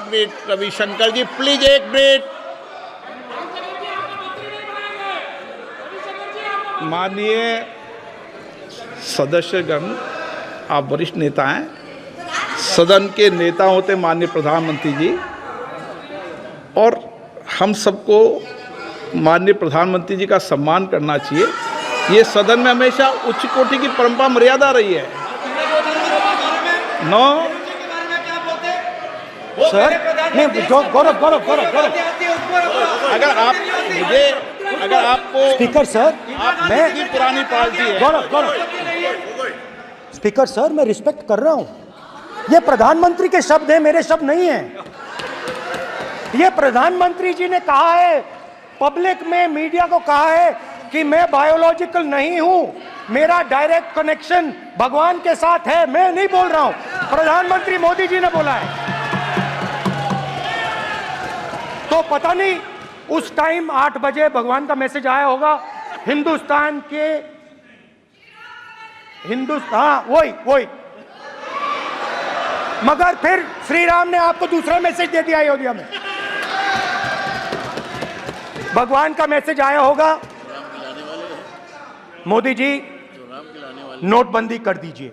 मिनट रविशंकर जी प्लीज, एक मिनट। माननीय सदस्यगण, आप वरिष्ठ नेता हैं, सदन के नेता होते माननीय प्रधानमंत्री जी, और हम सबको माननीय प्रधानमंत्री जी का सम्मान करना चाहिए। ये सदन में हमेशा उच्च कोटि की परंपरा मर्यादा रही है। नो सर, नहीं, गौरव, अगर आपको स्पीकर सर, मैं की पुरानी पार्टी है। गौरव, स्पीकर सर, मैं रिस्पेक्ट कर रहा हूं। ये प्रधानमंत्री के शब्द हैं, मेरे शब्द नहीं हैं। ये प्रधानमंत्री जी ने कहा है, पब्लिक में, मीडिया को कहा है कि मैं बायोलॉजिकल नहीं हूं, मेरा डायरेक्ट कनेक्शन भगवान के साथ है। मैं नहीं बोल रहा हूं, प्रधानमंत्री मोदी जी ने बोला है। तो पता नहीं उस टाइम 8 बजे भगवान का मैसेज आया होगा हिंदुस्तान, वही मगर फिर श्री राम ने आपको दूसरा मैसेज दे दिया अयोध्या में। भगवान का मैसेज आया होगा, मोदी जी नोटबंदी कर दीजिए।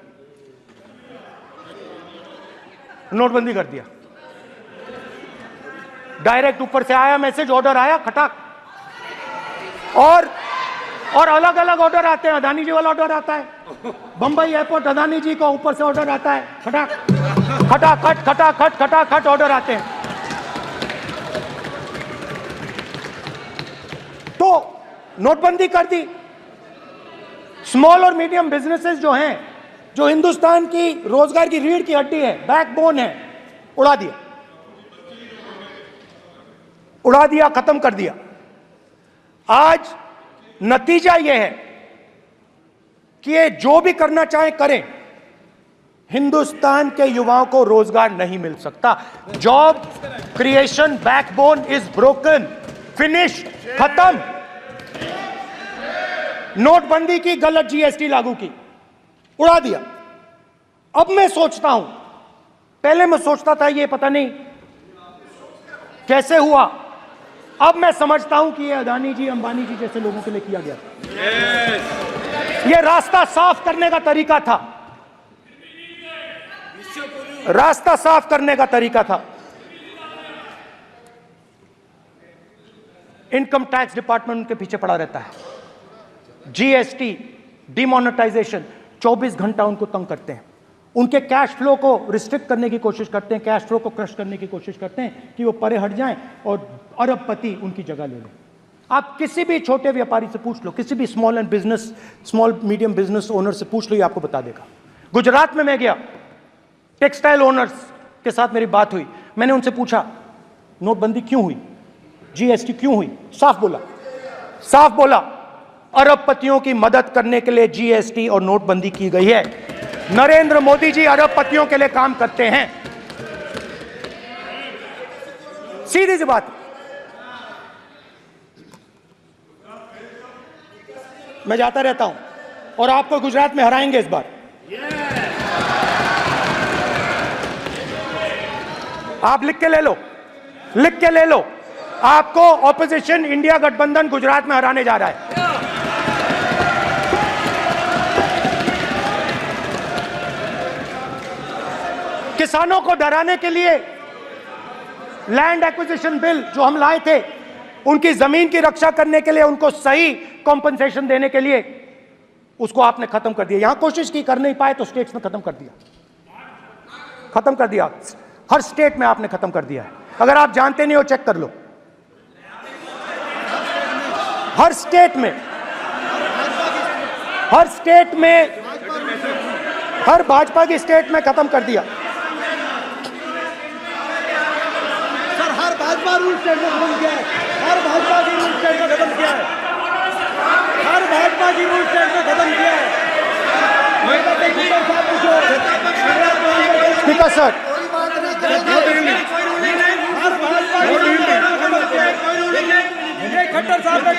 नोटबंदी कर दिया, डायरेक्ट ऊपर से आया मैसेज, ऑर्डर आया खटाक। और अलग अलग ऑर्डर आते हैं। अदानी जी वाला ऑर्डर आता है, बंबई एयरपोर्ट अदानी जी का ऊपर से ऑर्डर आता है, खटाक खटाखट खटाखट खटाखट ऑर्डर आते हैं। तो नोटबंदी कर दी। स्मॉल और मीडियम बिजनेसेस जो हैं, जो हिंदुस्तान की रोजगार की रीढ़ की हड्डी है, बैकबोन है, उड़ा दिया, उड़ा दिया, खत्म कर दिया। आज नतीजा यह है कि ये जो भी करना चाहे करें, हिंदुस्तान के युवाओं को रोजगार नहीं मिल सकता। Job creation backbone is broken, finish, खत्म। नोटबंदी की, गलत जीएसटी लागू की, उड़ा दिया। अब मैं सोचता हूं, पहले मैं सोचता था ये पता नहीं कैसे हुआ, अब मैं समझता हूं कि ये अदानी जी, अंबानी जी जैसे लोगों के लिए किया गया था। ये रास्ता साफ करने का तरीका था, रास्ता साफ करने का तरीका था। इनकम टैक्स डिपार्टमेंट उनके पीछे पड़ा रहता है। जीएसटी, डिमोनेटाइजेशन, 24 घंटा उनको तंग करते हैं। उनके कैश फ्लो को रिस्ट्रिक्ट करने की कोशिश करते हैं, कैश फ्लो को क्रश करने की कोशिश करते हैं कि वो परे हट जाएं और अरबपति उनकी जगह ले लें। आप किसी भी छोटे व्यापारी से पूछ लो, किसी भी स्मॉल मीडियम बिजनेस ओनर से पूछ लो, ये आपको बता देगा। गुजरात में मैं गया, टेक्सटाइल ओनर्स के साथ मेरी बात हुई। मैंने उनसे पूछा नोटबंदी क्यों हुई, जीएसटी क्यों हुई? साफ बोला अरबपतियों की मदद करने के लिए जीएसटी और नोटबंदी की गई है। नरेंद्र मोदी जी अरबपतियों के लिए काम करते हैं, सीधी सी बात। मैं जाता रहता हूं और आपको गुजरात में हराएंगे इस बार। आप लिख के ले लो, आपको ऑपोजिशन इंडिया गठबंधन गुजरात में हराने जा रहा है। किसानों को डराने के लिए लैंड एक्विजिशन बिल जो हम लाए थे, उनकी जमीन की रक्षा करने के लिए, उनको सही कॉम्पनसेशन देने के लिए, उसको आपने खत्म कर दिया। यहां कोशिश की, कर नहीं पाए तो स्टेट्स में खत्म कर दिया। हर स्टेट में आपने खत्म कर दिया है। अगर आप जानते नहीं हो, चेक कर लो। हर स्टेट में, हर भाजपा की स्टेट में खत्म कर दिया। सर, हर भाजपा रूल स्टेट में खत्म किया है। हर भाजपा की रूल स्टेट में खत्म किया है। हर भाजपा की रूल स्टेट में खत्म किया है। स्पीकर सर, खट्टर साहब ने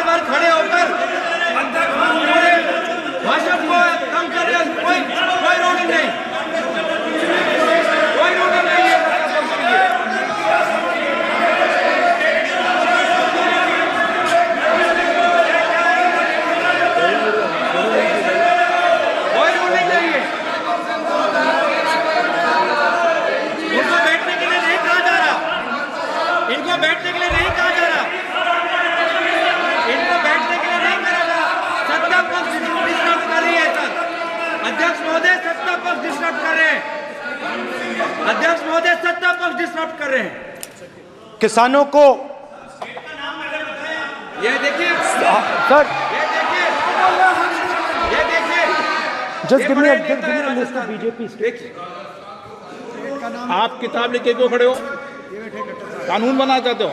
बार खड़े होकर भाषण को कम कर रहे हैं। कोई रोनी नहीं, कोई रोनी नहीं है। कोई रोनी नहीं है। इनको बैठने के लिए नहीं कहा जा रहा, इनको बैठने के लिए नहीं कहा जा रहा, इनको बैठने के लिए नहीं कहा जा रहा। सत्ता पक्ष डिस्टर्ब कर रही है सर। अध्यक्ष महोदय सत्ता पक्ष डिस्टर्ब कर रहे हैं। अध्यक्ष महोदय सत्ता पक्ष डिस्टर्ब कर रहे हैं। किसानों को ये देखिए सर, ये देखिए just give me a list of BJP states. आप किताब लेके क्यों खड़े हो? कानून बनाना चाहते हो?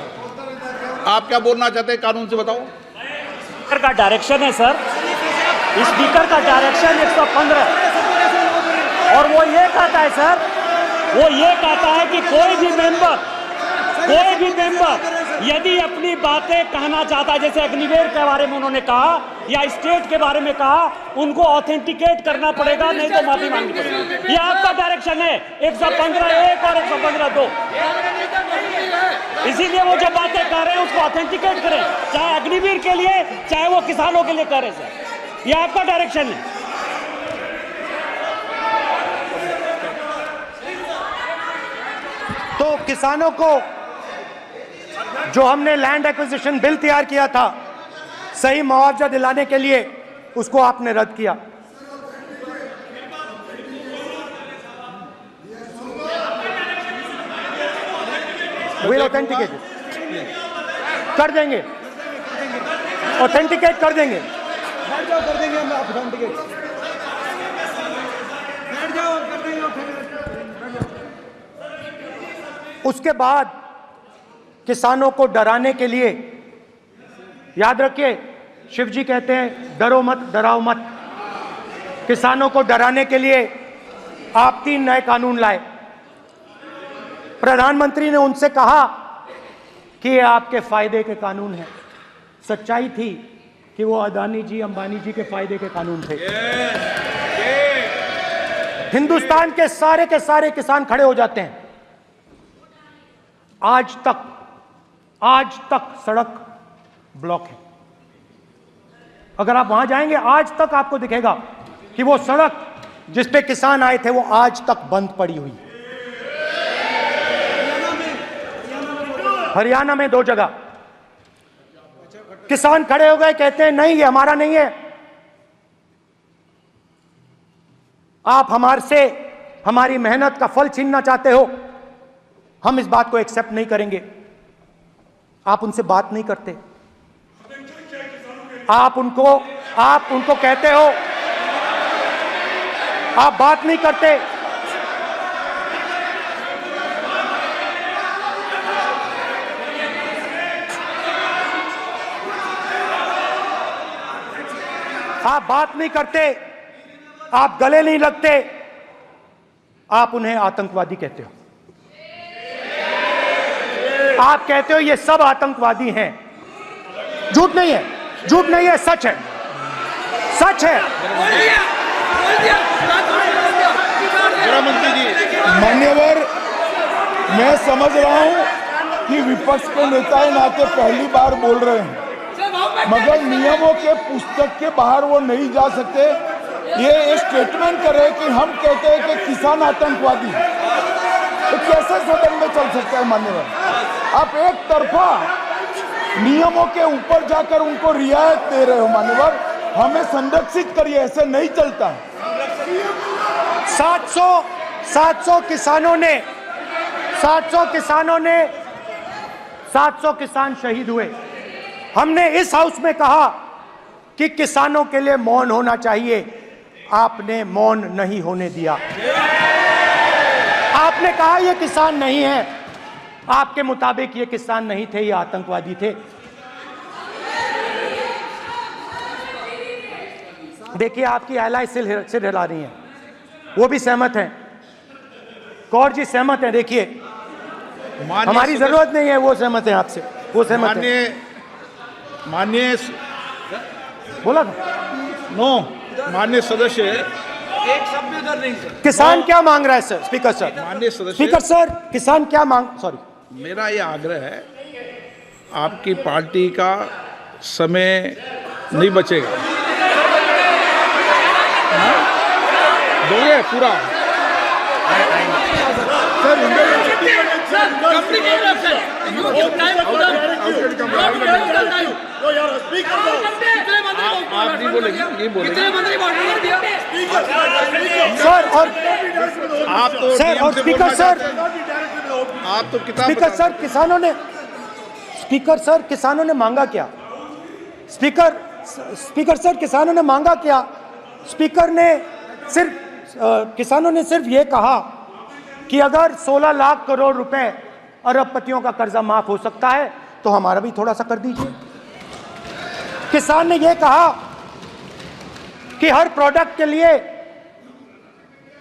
आप क्या बोलना चाहते हैं, कानून से बताओ। स्पीकर का डायरेक्शन है सर, स्पीकर का डायरेक्शन 115, और वो ये कहता है सर, वो ये कहता है कि कोई भी मेंबर यदि अपनी बातें कहना चाहता है, जैसे अग्निवीर के बारे में उन्होंने कहा या स्टेट के बारे में कहा, उनको ऑथेंटिकेट करना पड़ेगा, नहीं तो माफी मांगनी पड़ेगी। ये आपका डायरेक्शन है 115(1) और 115(2). इसीलिए वो जो बातें कर रहे हैं उसको ऑथेंटिकेट करें, चाहे अग्निवीर के लिए चाहे वो किसानों के लिए कर रहे सर। ये आपका डायरेक्शन है। तो किसानों को जो हमने लैंड एक्विजिशन बिल तैयार किया था सही मुआवजा दिलाने के लिए, उसको आपने रद्द किया। विल ऑथेंटिकेट कर देंगे, ऑथेंटिकेट कर देंगे, कर देंगे हम ऑथेंटिकेट, बैठ जाओ, कर देंगे ऑथेंटिकेट। उसके बाद किसानों को डराने के लिए, याद रखिए शिव जी कहते हैं डरो मत डराओ मत, किसानों को डराने के लिए आप 3 नए कानून लाए। प्रधानमंत्री ने उनसे कहा कि ये आपके फायदे के कानून हैं। सच्चाई थी कि वो अदानी जी अंबानी जी के फायदे के कानून थे। हिंदुस्तान के सारे किसान खड़े हो जाते हैं। आज तक सड़क ब्लॉक है। अगर आप वहां जाएंगे आज तक आपको दिखेगा कि वो सड़क जिस पे किसान आए थे वो आज तक बंद पड़ी हुई है। हरियाणा में 2 जगह किसान खड़े हो गए, कहते हैं नहीं ये हमारा नहीं है, आप हमारे से हमारी मेहनत का फल छीनना चाहते हो, हम इस बात को एक्सेप्ट नहीं करेंगे। आप उनसे बात नहीं करते, आप उनको कहते हो, आप बात नहीं करते। आप बात नहीं करते, आप गले नहीं लगते, आप उन्हें आतंकवादी कहते हो। आप कहते हो ये सब आतंकवादी हैं। झूठ नहीं है, झूठ नहीं है, सच है, सच है। गृहमंत्री जी, मान्यवर, मैं समझ रहा हूं कि विपक्ष के नेता नाते पहली बार बोल रहे हैं, मगर नियमों के पुस्तक के बाहर वो नहीं जा सकते। ये स्टेटमेंट करे कि हम कहते हैं कि किसान आतंकवादी, तो कैसे सदन में चल सकता है मान्यवर? आप एक तरफा नियमों के ऊपर जाकर उनको रियायत दे रहे हो मान्यवर, हमें संरक्षित करिए, ऐसे नहीं चलता। 700 किसान शहीद हुए। हमने इस हाउस में कहा कि किसानों के लिए मौन होना चाहिए, आपने मौन नहीं होने दिया। आपने कहा ये किसान नहीं है, आपके मुताबिक ये किसान नहीं थे, ये आतंकवादी थे। देखिए आपकी आला सिर हिला रही है, वो भी सहमत हैं, कौर जी सहमत हैं। देखिए हमारी जरूरत नहीं है, वो सहमत है आपसे, वो सहमत है। माननीय बोला था माननीय सदस्य, एक शब्द उधर नहीं सर। किसान क्या मांग रहा है सर? स्पीकर सर, माननीय सदस्य, स्पीकर सर, किसान क्या मांग, सॉरी, मेरा ये आग्रह है, आपकी पार्टी का समय नहीं बचेगा, दोगे पूरा आप नहीं बोलेंगे, नहीं बोलेंगे सर। और आप तो सर, और स्पीकर सर, आप तो किताब स्पीकर सर, किसानों ने मांगा क्या? स्पीकर सर, किसानों ने मांगा क्या? किसानों ने सिर्फ ये कहा कि अगर 16 लाख करोड़ रुपए अरबपतियों का कर्जा माफ हो सकता है तो हमारा भी थोड़ा सा कर दीजिए। किसान ने यह कहा कि हर प्रोडक्ट के लिए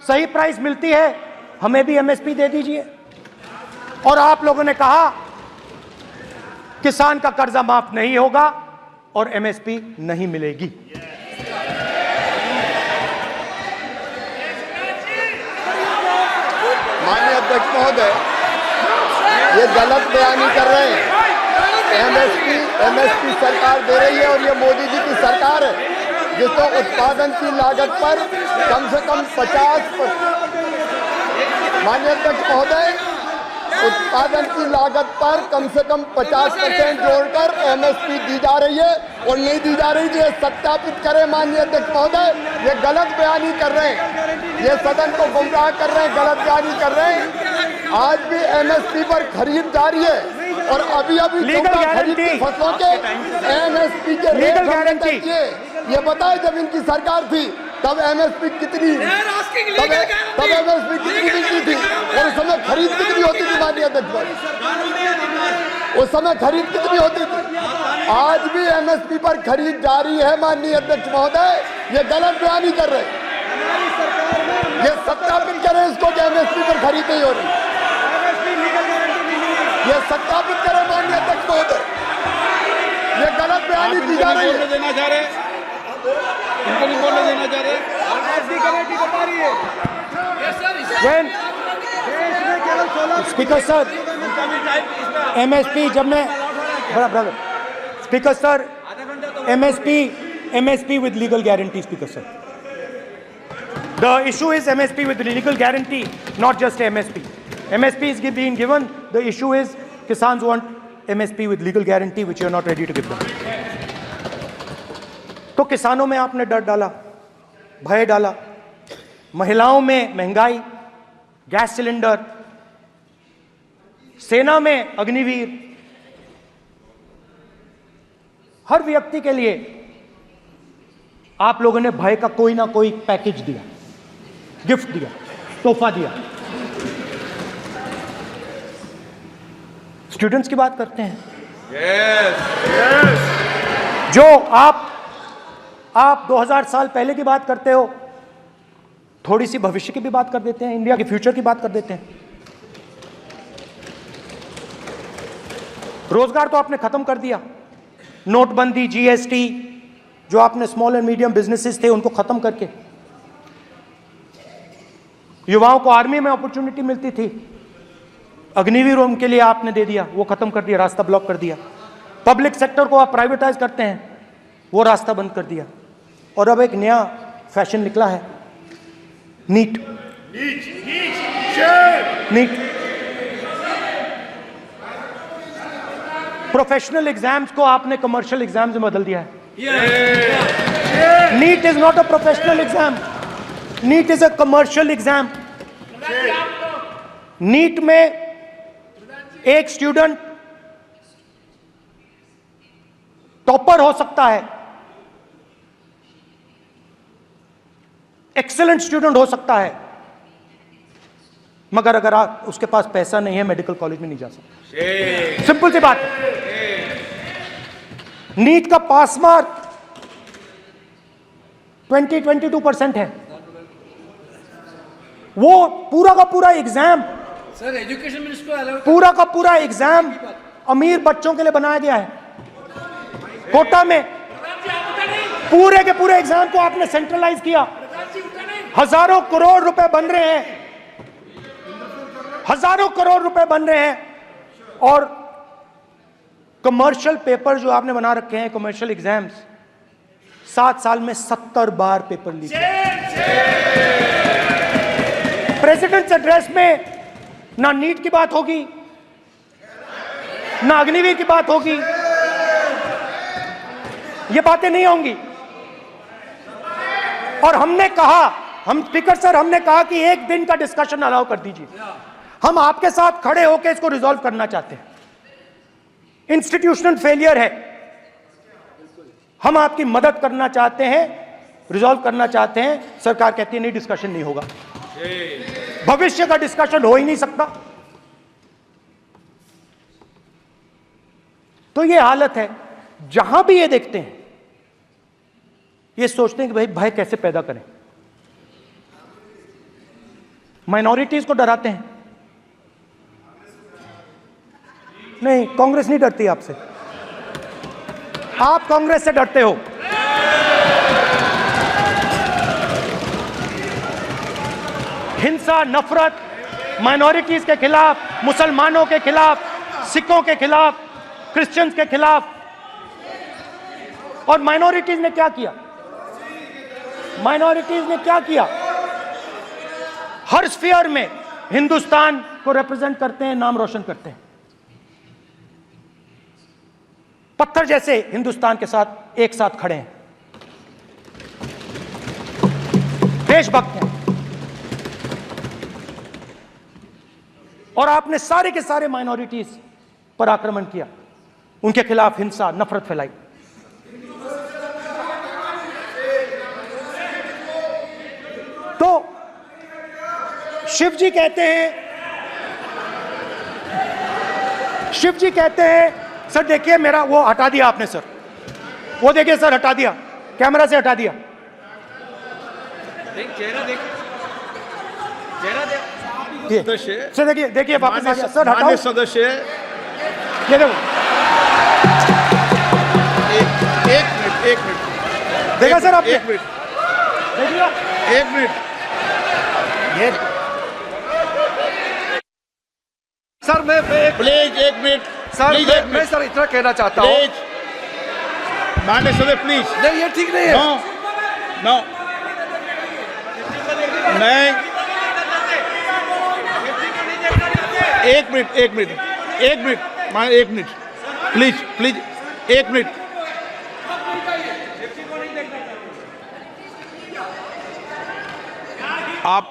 सही प्राइस मिलती है, हमें भी एमएसपी दे दीजिए। और आप लोगों ने कहा किसान का कर्जा माफ नहीं होगा और एमएसपी नहीं मिलेगी। माननीय अध्यक्ष महोदय, ये गलत बयानी कर रहे हैं। एमएसपी सरकार दे रही है और ये मोदी जी की सरकार है जिसको उत्पादन की लागत पर कम से कम 50%, माननीय अध्यक्ष महोदय, उत्पादन की लागत पर कम से कम 50% जोड़कर एमएसपी दी जा रही है और नहीं दी जा रही। ये सत्यापित करें माननीय अध्यक्ष महोदय, ये गलत बयानी कर रहे हैं, ये सदन को गुमराह कर रहे हैं, गलत बयानी कर रहे हैं। आज भी एमएसपी पर खरीद जारी है और अभी खरीद की फसलों के एमएसपी के रेट हमने तय किए। ये बताए जब इनकी सरकार थी तब एमएसपी कितनी मिलती थी और उस समय खरीद कितनी होती थी माननीय अध्यक्ष, उस समय खरीद कितनी होती थी। आज भी एमएसपी पर खरीद जारी है माननीय अध्यक्ष महोदय, ये गलत बयानी कर रहे हैं। ये सत्यापित करें इसको कि एमएसपी पर खरीद नहीं हो रही, ये सत्यापित करें माननीय अध्यक्ष महोदय, ये गलत बयानी की जा रही है। देना चाह रहे हैं, इनको नहीं बोलने देना चाह रहे हैं। स्पीकर सर, एमएसपी जब मैं brother speaker sir, MSP with legal guarantee, speaker sir, the issue is MSP with legal guarantee, not just MSP. MSP is being given. The issue is Kisans want MSP with legal guarantee, which you are not ready to give them. तो किसानों में आपने डर डाला, भय डाला, महिलाओं में महंगाई, गैस सिलेंडर, सेना में अग्निवीर, हर व्यक्ति के लिए आप लोगों ने भय का कोई ना कोई पैकेज दिया, गिफ्ट दिया, तोहफा दिया. स्टूडेंट्स की बात करते हैं. जो आप 2000 साल पहले की बात करते हो, थोड़ी सी भविष्य की भी बात कर देते हैं, इंडिया के फ्यूचर की बात कर देते हैं. रोजगार तो आपने खत्म कर दिया, नोटबंदी, जीएसटी, जो आपने स्मॉल एंड मीडियम बिजनेसेस थे उनको खत्म करके, युवाओं को आर्मी में अपॉर्चुनिटी मिलती थी, अग्निवीर उनके लिए आपने दे दिया, वो खत्म कर दिया, रास्ता ब्लॉक कर दिया. पब्लिक सेक्टर को आप प्राइवेटाइज करते हैं, वो रास्ता बंद कर दिया. और अब एक नया फैशन निकला है, नीट. प्रोफेशनल एग्जाम्स को आपने कमर्शियल एग्जाम्स में बदल दिया है. NEET is not a professional exam, NEET is a commercial exam. NEET में एक स्टूडेंट टॉपर हो सकता है, एक्सीलेंट स्टूडेंट हो सकता है, मगर अगर उसके पास पैसा नहीं है मेडिकल कॉलेज में नहीं जा सकता. सिंपल सी बात. नीट का पास मार्क 22% है. वो पूरा का पूरा एग्जाम, सर एजुकेशन मिनिस्टर पूरा का पूरा एग्जाम अमीर बच्चों के लिए बनाया गया है. कोटा में पूरे के पूरे एग्जाम को आपने सेंट्रलाइज किया. हजारों करोड़ रुपए बन रहे हैं, हजारों करोड़ रुपए बन रहे हैं. और कमर्शियल पेपर जो आपने बना रखे हैं, कमर्शियल एग्जाम्स, 7 साल में 70 बार पेपर लीक. प्रेसिडेंट्स एड्रेस में ना नीट की बात होगी, ना अग्निवीर की बात होगी, ये बातें नहीं होंगी. और हमने कहा, हम स्पीकर सर, हमने कहा कि एक दिन का डिस्कशन अलाउ कर दीजिए. हम आपके साथ खड़े होकर इसको रिजॉल्व करना चाहते हैं. इंस्टीट्यूशनल फेलियर है, हम आपकी मदद करना चाहते हैं, रिजॉल्व करना चाहते हैं. सरकार कहती है नहीं, डिस्कशन नहीं होगा, भविष्य का डिस्कशन हो ही नहीं सकता. तो ये हालत है. जहां भी ये देखते हैं, ये सोचते हैं कि भाई भय कैसे पैदा करें. माइनॉरिटीज को डराते हैं. नहीं, कांग्रेस नहीं डरती आपसे. आप कांग्रेस से डरते हो। हिंसा, नफरत, माइनॉरिटीज के खिलाफ, मुसलमानों के खिलाफ, सिखों के खिलाफ, क्रिश्चियंस के खिलाफ। और माइनॉरिटीज ने क्या किया? माइनॉरिटीज ने क्या किया? हर स्फीयर में हिंदुस्तान को रिप्रेजेंट करते हैं, नाम रोशन करते हैं। पत्थर जैसे हिंदुस्तान के साथ एक साथ खड़े हैं, देशभक्त हैं। और आपने सारे के सारे माइनॉरिटीज पर आक्रमण किया, उनके खिलाफ हिंसा, नफरत फैलाई। तो शिव जी कहते हैं सर देखिए मेरा वो हटा दिया आपने सर, वो देखिए सर हटा दिया, कैमरा से हटा दिया। चेहरा सदस्य सर देखिए वापस आ गया सर, हटाओ सदस्य। ये देखो, एक मिनट देखा सर आपने? एक मिनट देखिए, एक मिनट ये सर मैं प्लीज एक मिनट सर प्लीज एक मैं मिनट सर इतना कहना चाहता हूँ। प्लीज माननीय सदस्य प्लीज। नहीं ये ठीक नहीं है। नो मैं एक मिनट प्लीज एक मिनट। आप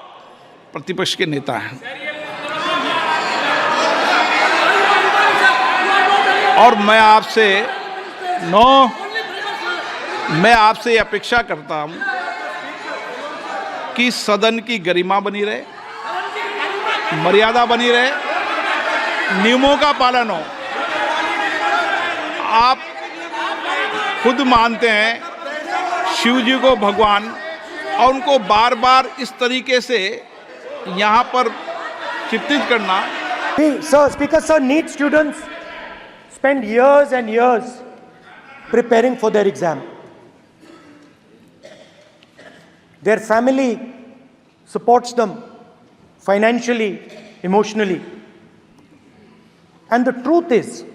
प्रतिपक्ष के नेता हैं और मैं आपसे अपेक्षा करता हूं कि सदन की गरिमा बनी रहे, मर्यादा बनी रहे, नियमों का पालन हो। आप खुद मानते हैं शिव जी को भगवान, और उनको बार बार इस तरीके से यहाँ पर चित्रित करना। Sir speaker sir, NEET students spend years and years preparing for their exam. Their family supports them financially, emotionally. And the truth is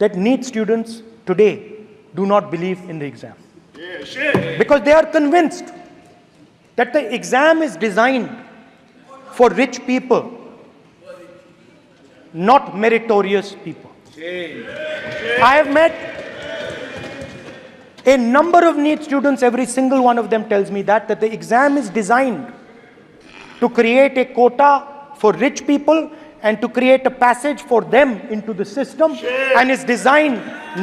that NEET students today do not believe in the exam. Because they are convinced that the exam is designed for rich people, not meritorious people. I have met a number of NEET students, every single one of them tells me that the exam is designed to create a quota for rich people and to create a passage for them into the system, and is designed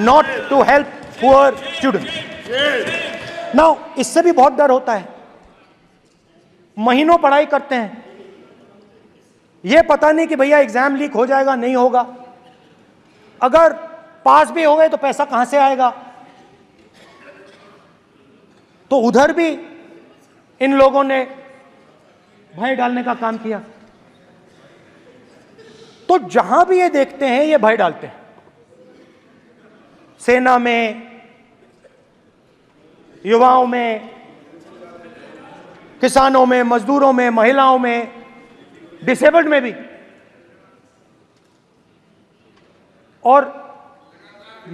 not to help poor students. Now, इससे भी बहुत डर होता है। महीनों पढ़ाई करते हैं, ये पता नहीं कि भैया एग्जाम लीक हो जाएगा नहीं होगा, अगर पास भी हो गए तो पैसा कहां से आएगा। तो उधर भी इन लोगों ने भय डालने का काम किया। तो जहां भी ये देखते हैं ये भय डालते हैं। सेना में, युवाओं में, किसानों में, मजदूरों में, महिलाओं में, डिसेबल्ड में भी। और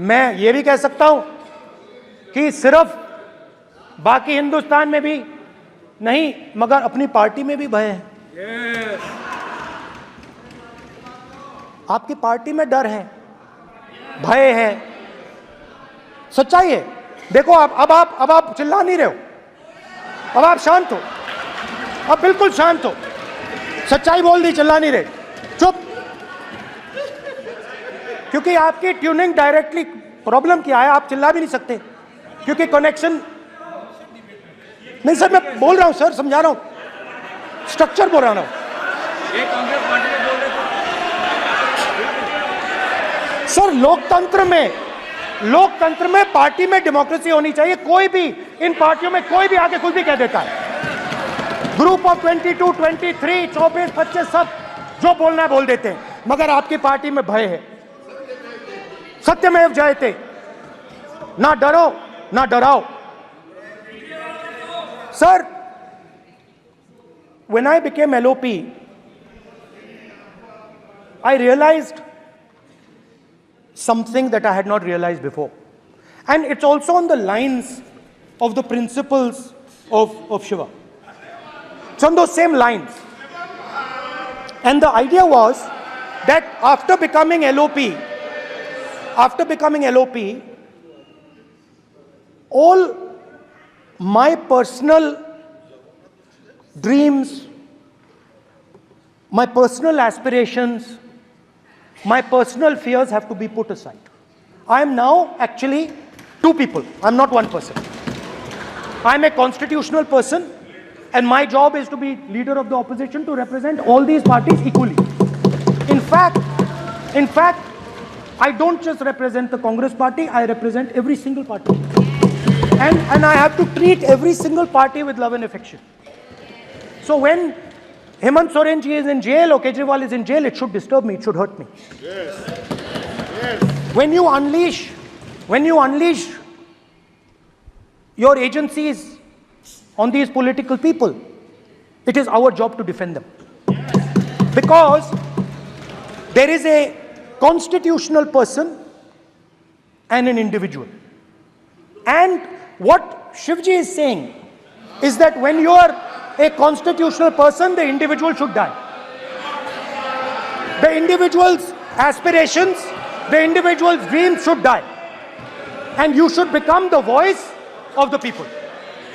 मैं ये भी कह सकता हूं कि सिर्फ बाकी हिंदुस्तान में भी नहीं, मगर अपनी पार्टी में भी भय है। आपकी पार्टी में डर है, भय है, सच्चाई है। देखो अब आप चिल्ला नहीं रहे हो, अब आप शांत हो, अब बिल्कुल शांत हो। सच्चाई बोल दी, चिल्ला नहीं रहे, चुप। क्योंकि आपकी ट्यूनिंग डायरेक्टली, प्रॉब्लम क्या है, आप चिल्ला भी नहीं सकते क्योंकि कनेक्शन नहीं। सर मैं बोल रहा हूं सर, समझा रहा हूं, स्ट्रक्चर बोल रहा हूं। सर लोकतंत्र में पार्टी में डेमोक्रेसी होनी चाहिए। कोई भी इन पार्टियों में कोई भी आके कुछ भी कह देता है। ग्रुप ऑफ 22, 23, 24, 25 सब जो बोलना है बोल देते हैं, मगर आपकी पार्टी में भय है। सत्यमेव जयते। ना डरो ना डराओ। Sir, when I became LOP, I realized something that I had not realized before. And it's also on the lines of the principles of Shiva. It's on those same lines. And the idea was that after becoming LOP, all my personal dreams, my personal aspirations, my personal fears have to be put aside. I am now actually two people. I'm not one person. I'm a constitutional person, and my job is to be leader of the opposition, to represent all these parties equally. In fact, I don't just represent the Congress party, I represent every single party. And I have to treat every single party with love and affection. So when Hemant Soren ji is in jail or Kejriwal is in jail, it should disturb me, it should hurt me. Yes. When you unleash your agencies on these political people, it is our job to defend them. Because there is a constitutional person and an individual. And what Shivji is saying is that when you are a constitutional person, the individual should die. The individual's aspirations, the individual's dreams should die. And you should become the voice of the people.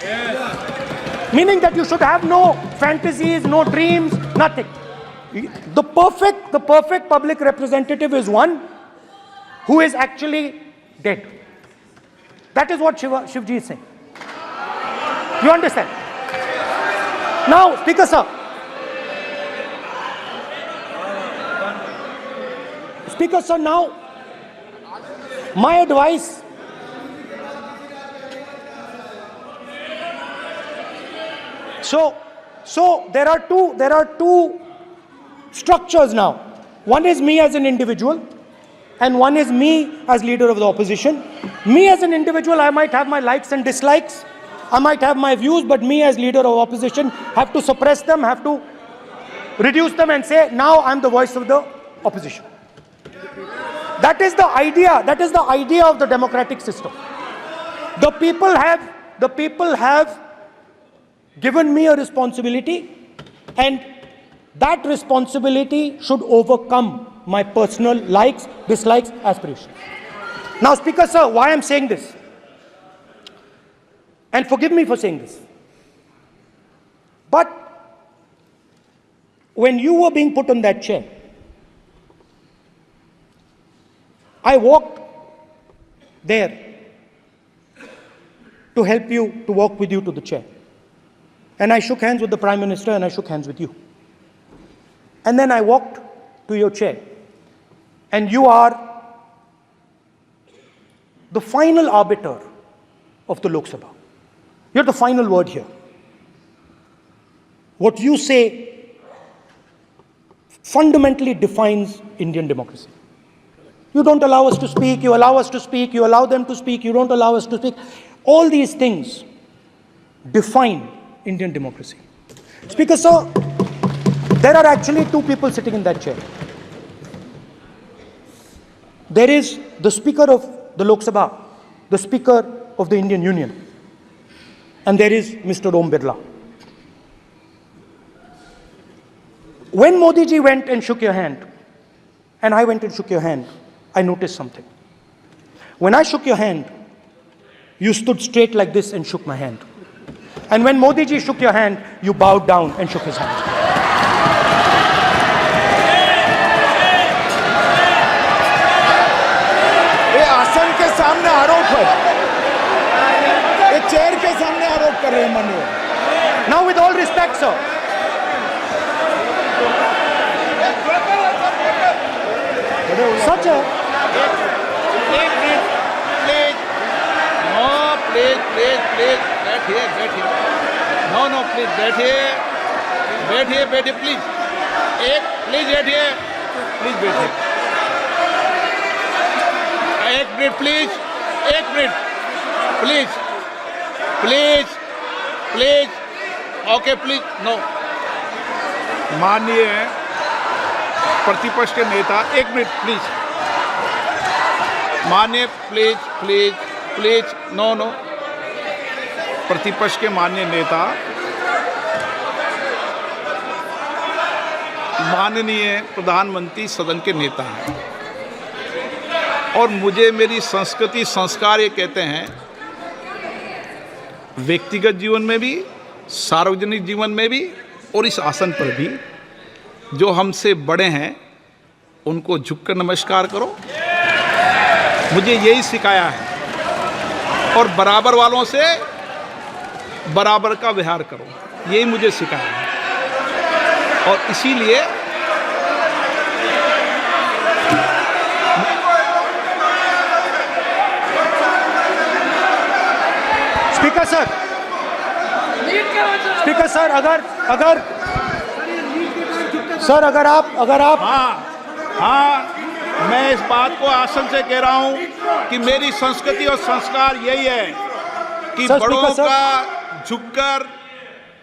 Yes. Meaning that you should have no fantasies, no dreams, nothing. The perfect public representative is one who is actually dead. That is what Shivji is saying. You understand? Now, Speaker sir. Speaker sir, now, my advice. So there are two structures now. One is me as an individual, and one is me as leader of the opposition. Me as an individual, I might have my likes and dislikes. I might have my views, but me as leader of opposition have to suppress them, have to reduce them and say, now I'm the voice of the opposition. That is the idea. That is the idea of the democratic system. The people have given me a responsibility, and that responsibility should overcome my personal likes, dislikes, aspirations. Now, Speaker sir, why I'm saying this? And forgive me for saying this. But when you were being put on that chair, I walked there to help you, to walk with you to the chair. And I shook hands with the Prime Minister and I shook hands with you. And then I walked to your chair. And you are the final arbiter of the Lok Sabha. You're the final word here. What you say fundamentally defines Indian democracy. You don't allow us to speak, you allow us to speak, you allow them to speak, you don't allow us to speak. All these things define Indian democracy. Speaker sir, there are actually two people sitting in that chair. There is the Speaker of the Lok Sabha, the Speaker of the Indian Union, and there is Mr. Om Birla. When Modi ji went and shook your hand, and I went and shook your hand, I noticed something. When I shook your hand, you stood straight like this and shook my hand. And when Modi ji shook your hand, you bowed down and shook his hand. ये आसन के सामने आरोप है, ये chair के सामने आरोप कर रहे हैं माननीय। Now, with all respect, sir. Such a... एक मिनट, प्लीज। नो, प्लीज, बैठिए। नो, प्लीज, बैठिए, प्लीज। प्लीज बैठिए। एक मिनट, प्लीज, एक minute. Please please please, okay please, no. माननीय प्रतिपक्ष के नेता, एक मिनट प्लीज। माननीय please please please, no no. प्रतिपक्ष के माननीय नेता, माननीय प्रधानमंत्री सदन के नेता हैं और मुझे मेरी संस्कृति संस्कार ये कहते हैं, व्यक्तिगत जीवन में भी, सार्वजनिक जीवन में भी और इस आसन पर भी, जो हमसे बड़े हैं उनको झुककर नमस्कार करो। मुझे यही सिखाया है और बराबर वालों से बराबर का व्यवहार करो, यही मुझे सिखाया है। और इसीलिए स्पीकर सर, अगर आप हाँ, मैं इस बात को आसन से कह रहा हूं कि मेरी संस्कृति और संस्कार यही है कि बड़ों का झुककर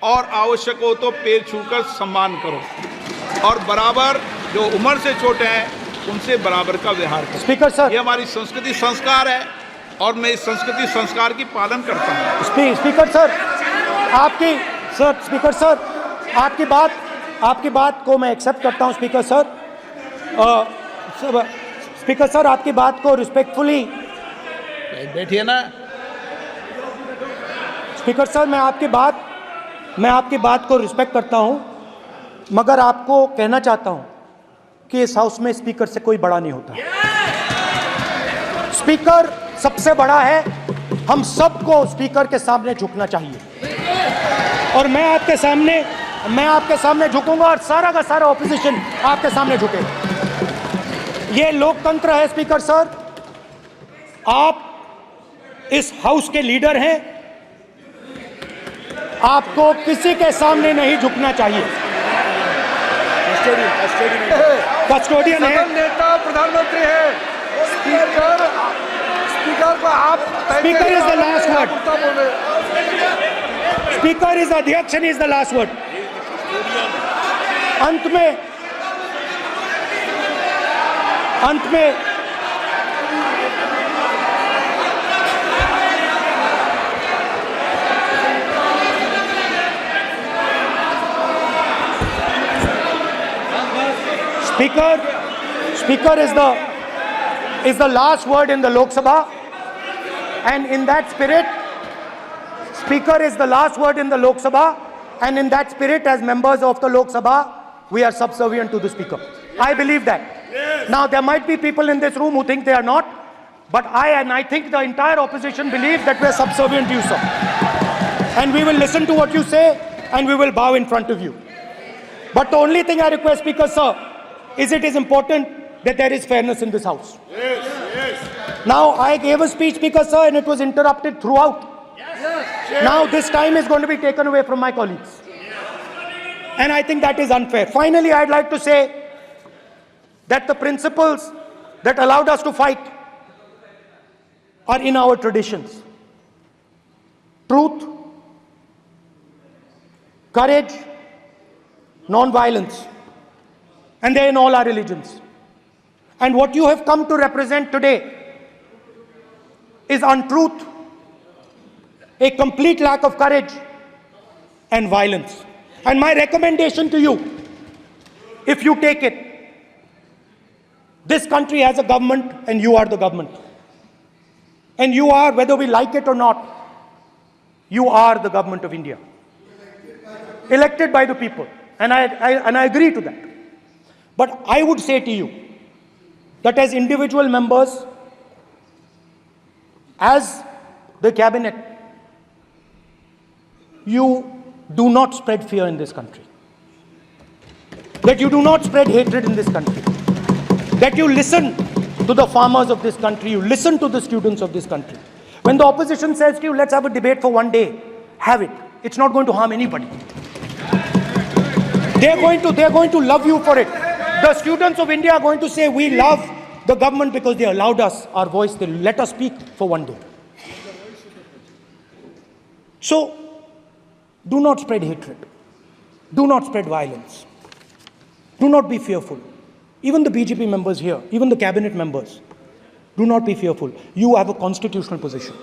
और आवश्यक हो तो पैर छूकर सम्मान करो और बराबर जो उम्र से छोटे हैं उनसे बराबर का व्यवहार करो। स्पीकर सर, ये हमारी संस्कृति संस्कार है और मैं इस संस्कृति संस्कार की पालन करता हूँ। स्पीकर सर, आपकी बात को मैं एक्सेप्ट करता हूं। स्पीकर सर, आपकी बात को रिस्पेक्टफुली, बैठिए ना। स्पीकर सर, मैं आपकी बात को रिस्पेक्ट करता हूं, मगर आपको कहना चाहता हूं कि इस हाउस में स्पीकर से कोई बड़ा नहीं होता। स्पीकर सबसे बड़ा है, हम सबको स्पीकर के सामने झुकना चाहिए और मैं आपके सामने झुकूंगा और सारा का सारा ऑपोजिशन आपके सामने झुकेगा। ये लोकतंत्र है स्पीकर सर, आप इस हाउस के लीडर हैं, आपको किसी के सामने नहीं झुकना चाहिए। कस्टोडियन है, नेता प्रधानमंत्री है, स्पीकर को आप, speaker is the last word, speaker is अध्यक्ष and is the last word. अंत में Speaker is the last word in the Lok Sabha, and in that spirit, Speaker is the last word in the Lok Sabha, and in that spirit, as members of the Lok Sabha, we are subservient to the Speaker. I believe that. Yes. Now, there might be people in this room who think they are not, but I think the entire opposition believes that we are subservient to you, sir. And we will listen to what you say, and we will bow in front of you. But the only thing I request, Speaker, sir, is it is important that there is fairness in this house. Yes, yes. Now, I gave a speech, Speaker, sir, and it was interrupted throughout. Yes. Now, this time is going to be taken away from my colleagues. And I think that is unfair. Finally, I'd like to say that the principles that allowed us to fight are in our traditions. Truth, courage, non-violence. And they're in all our religions. And what you have come to represent today is untruth, a complete lack of courage, and violence. And my recommendation to you, if you take it, this country has a government and you are the government. And you are, whether we like it or not, you are the government of India. Elected by the people. And I agree to that. But I would say to you that as individual members, as the cabinet, you do not spread fear in this country. That you do not spread hatred in this country. That you listen to the farmers of this country, you listen to the students of this country. When the opposition says to you, let's have a debate for one day, have it. It's not going to harm anybody. They're going to love you for it. The students of India are going to say, we love the government because they allowed us our voice, they let us speak for one day. So, do not spread hatred. Do not spread violence. Do not be fearful. Even the BJP members here, even the cabinet members, do not be fearful. You have a constitutional position.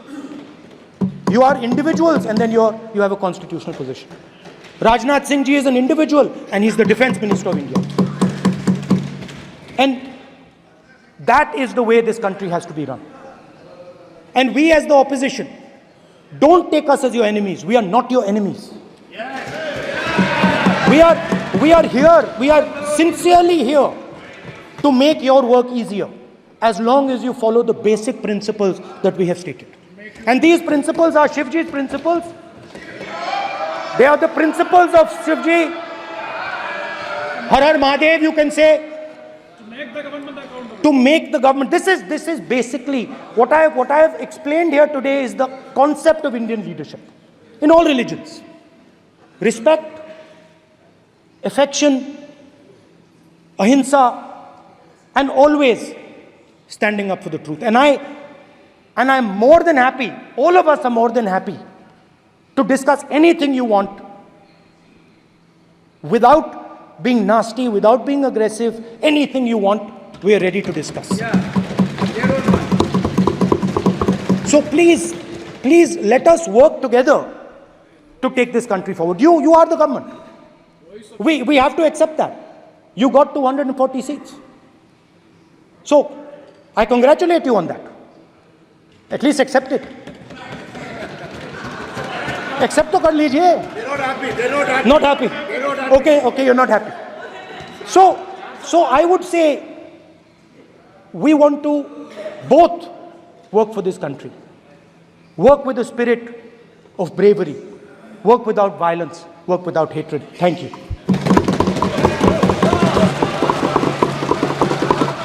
You are individuals and then you have a constitutional position. Rajnath Singh ji is an individual and he's the defense minister of India. And that is the way this country has to be run. And we as the opposition, don't take us as your enemies. We are not your enemies. We are here, we are sincerely here to make your work easier as long as you follow the basic principles that we have stated. And these principles are Shivji's principles. They are the principles of Shivji. Har Har Mahadev, you can say. To make the government. This is basically what I have explained here today is the concept of Indian leadership in all religions. Respect, affection, ahimsa, and always standing up for the truth. And I'm more than happy, all of us are more than happy to discuss anything you want without being nasty, without being aggressive, anything you want, we are ready to discuss. So please let us work together to take this country forward. You are the government. We have to accept that. You got 240 seats. So, I congratulate you on that. At least accept it. Accept to kar lijiye. They're not happy. They're not happy. Not happy. They're not happy. Okay, you're not happy. So I would say we want to both work for this country. Work with the spirit of bravery. Work without violence. Work without hatred. Thank you.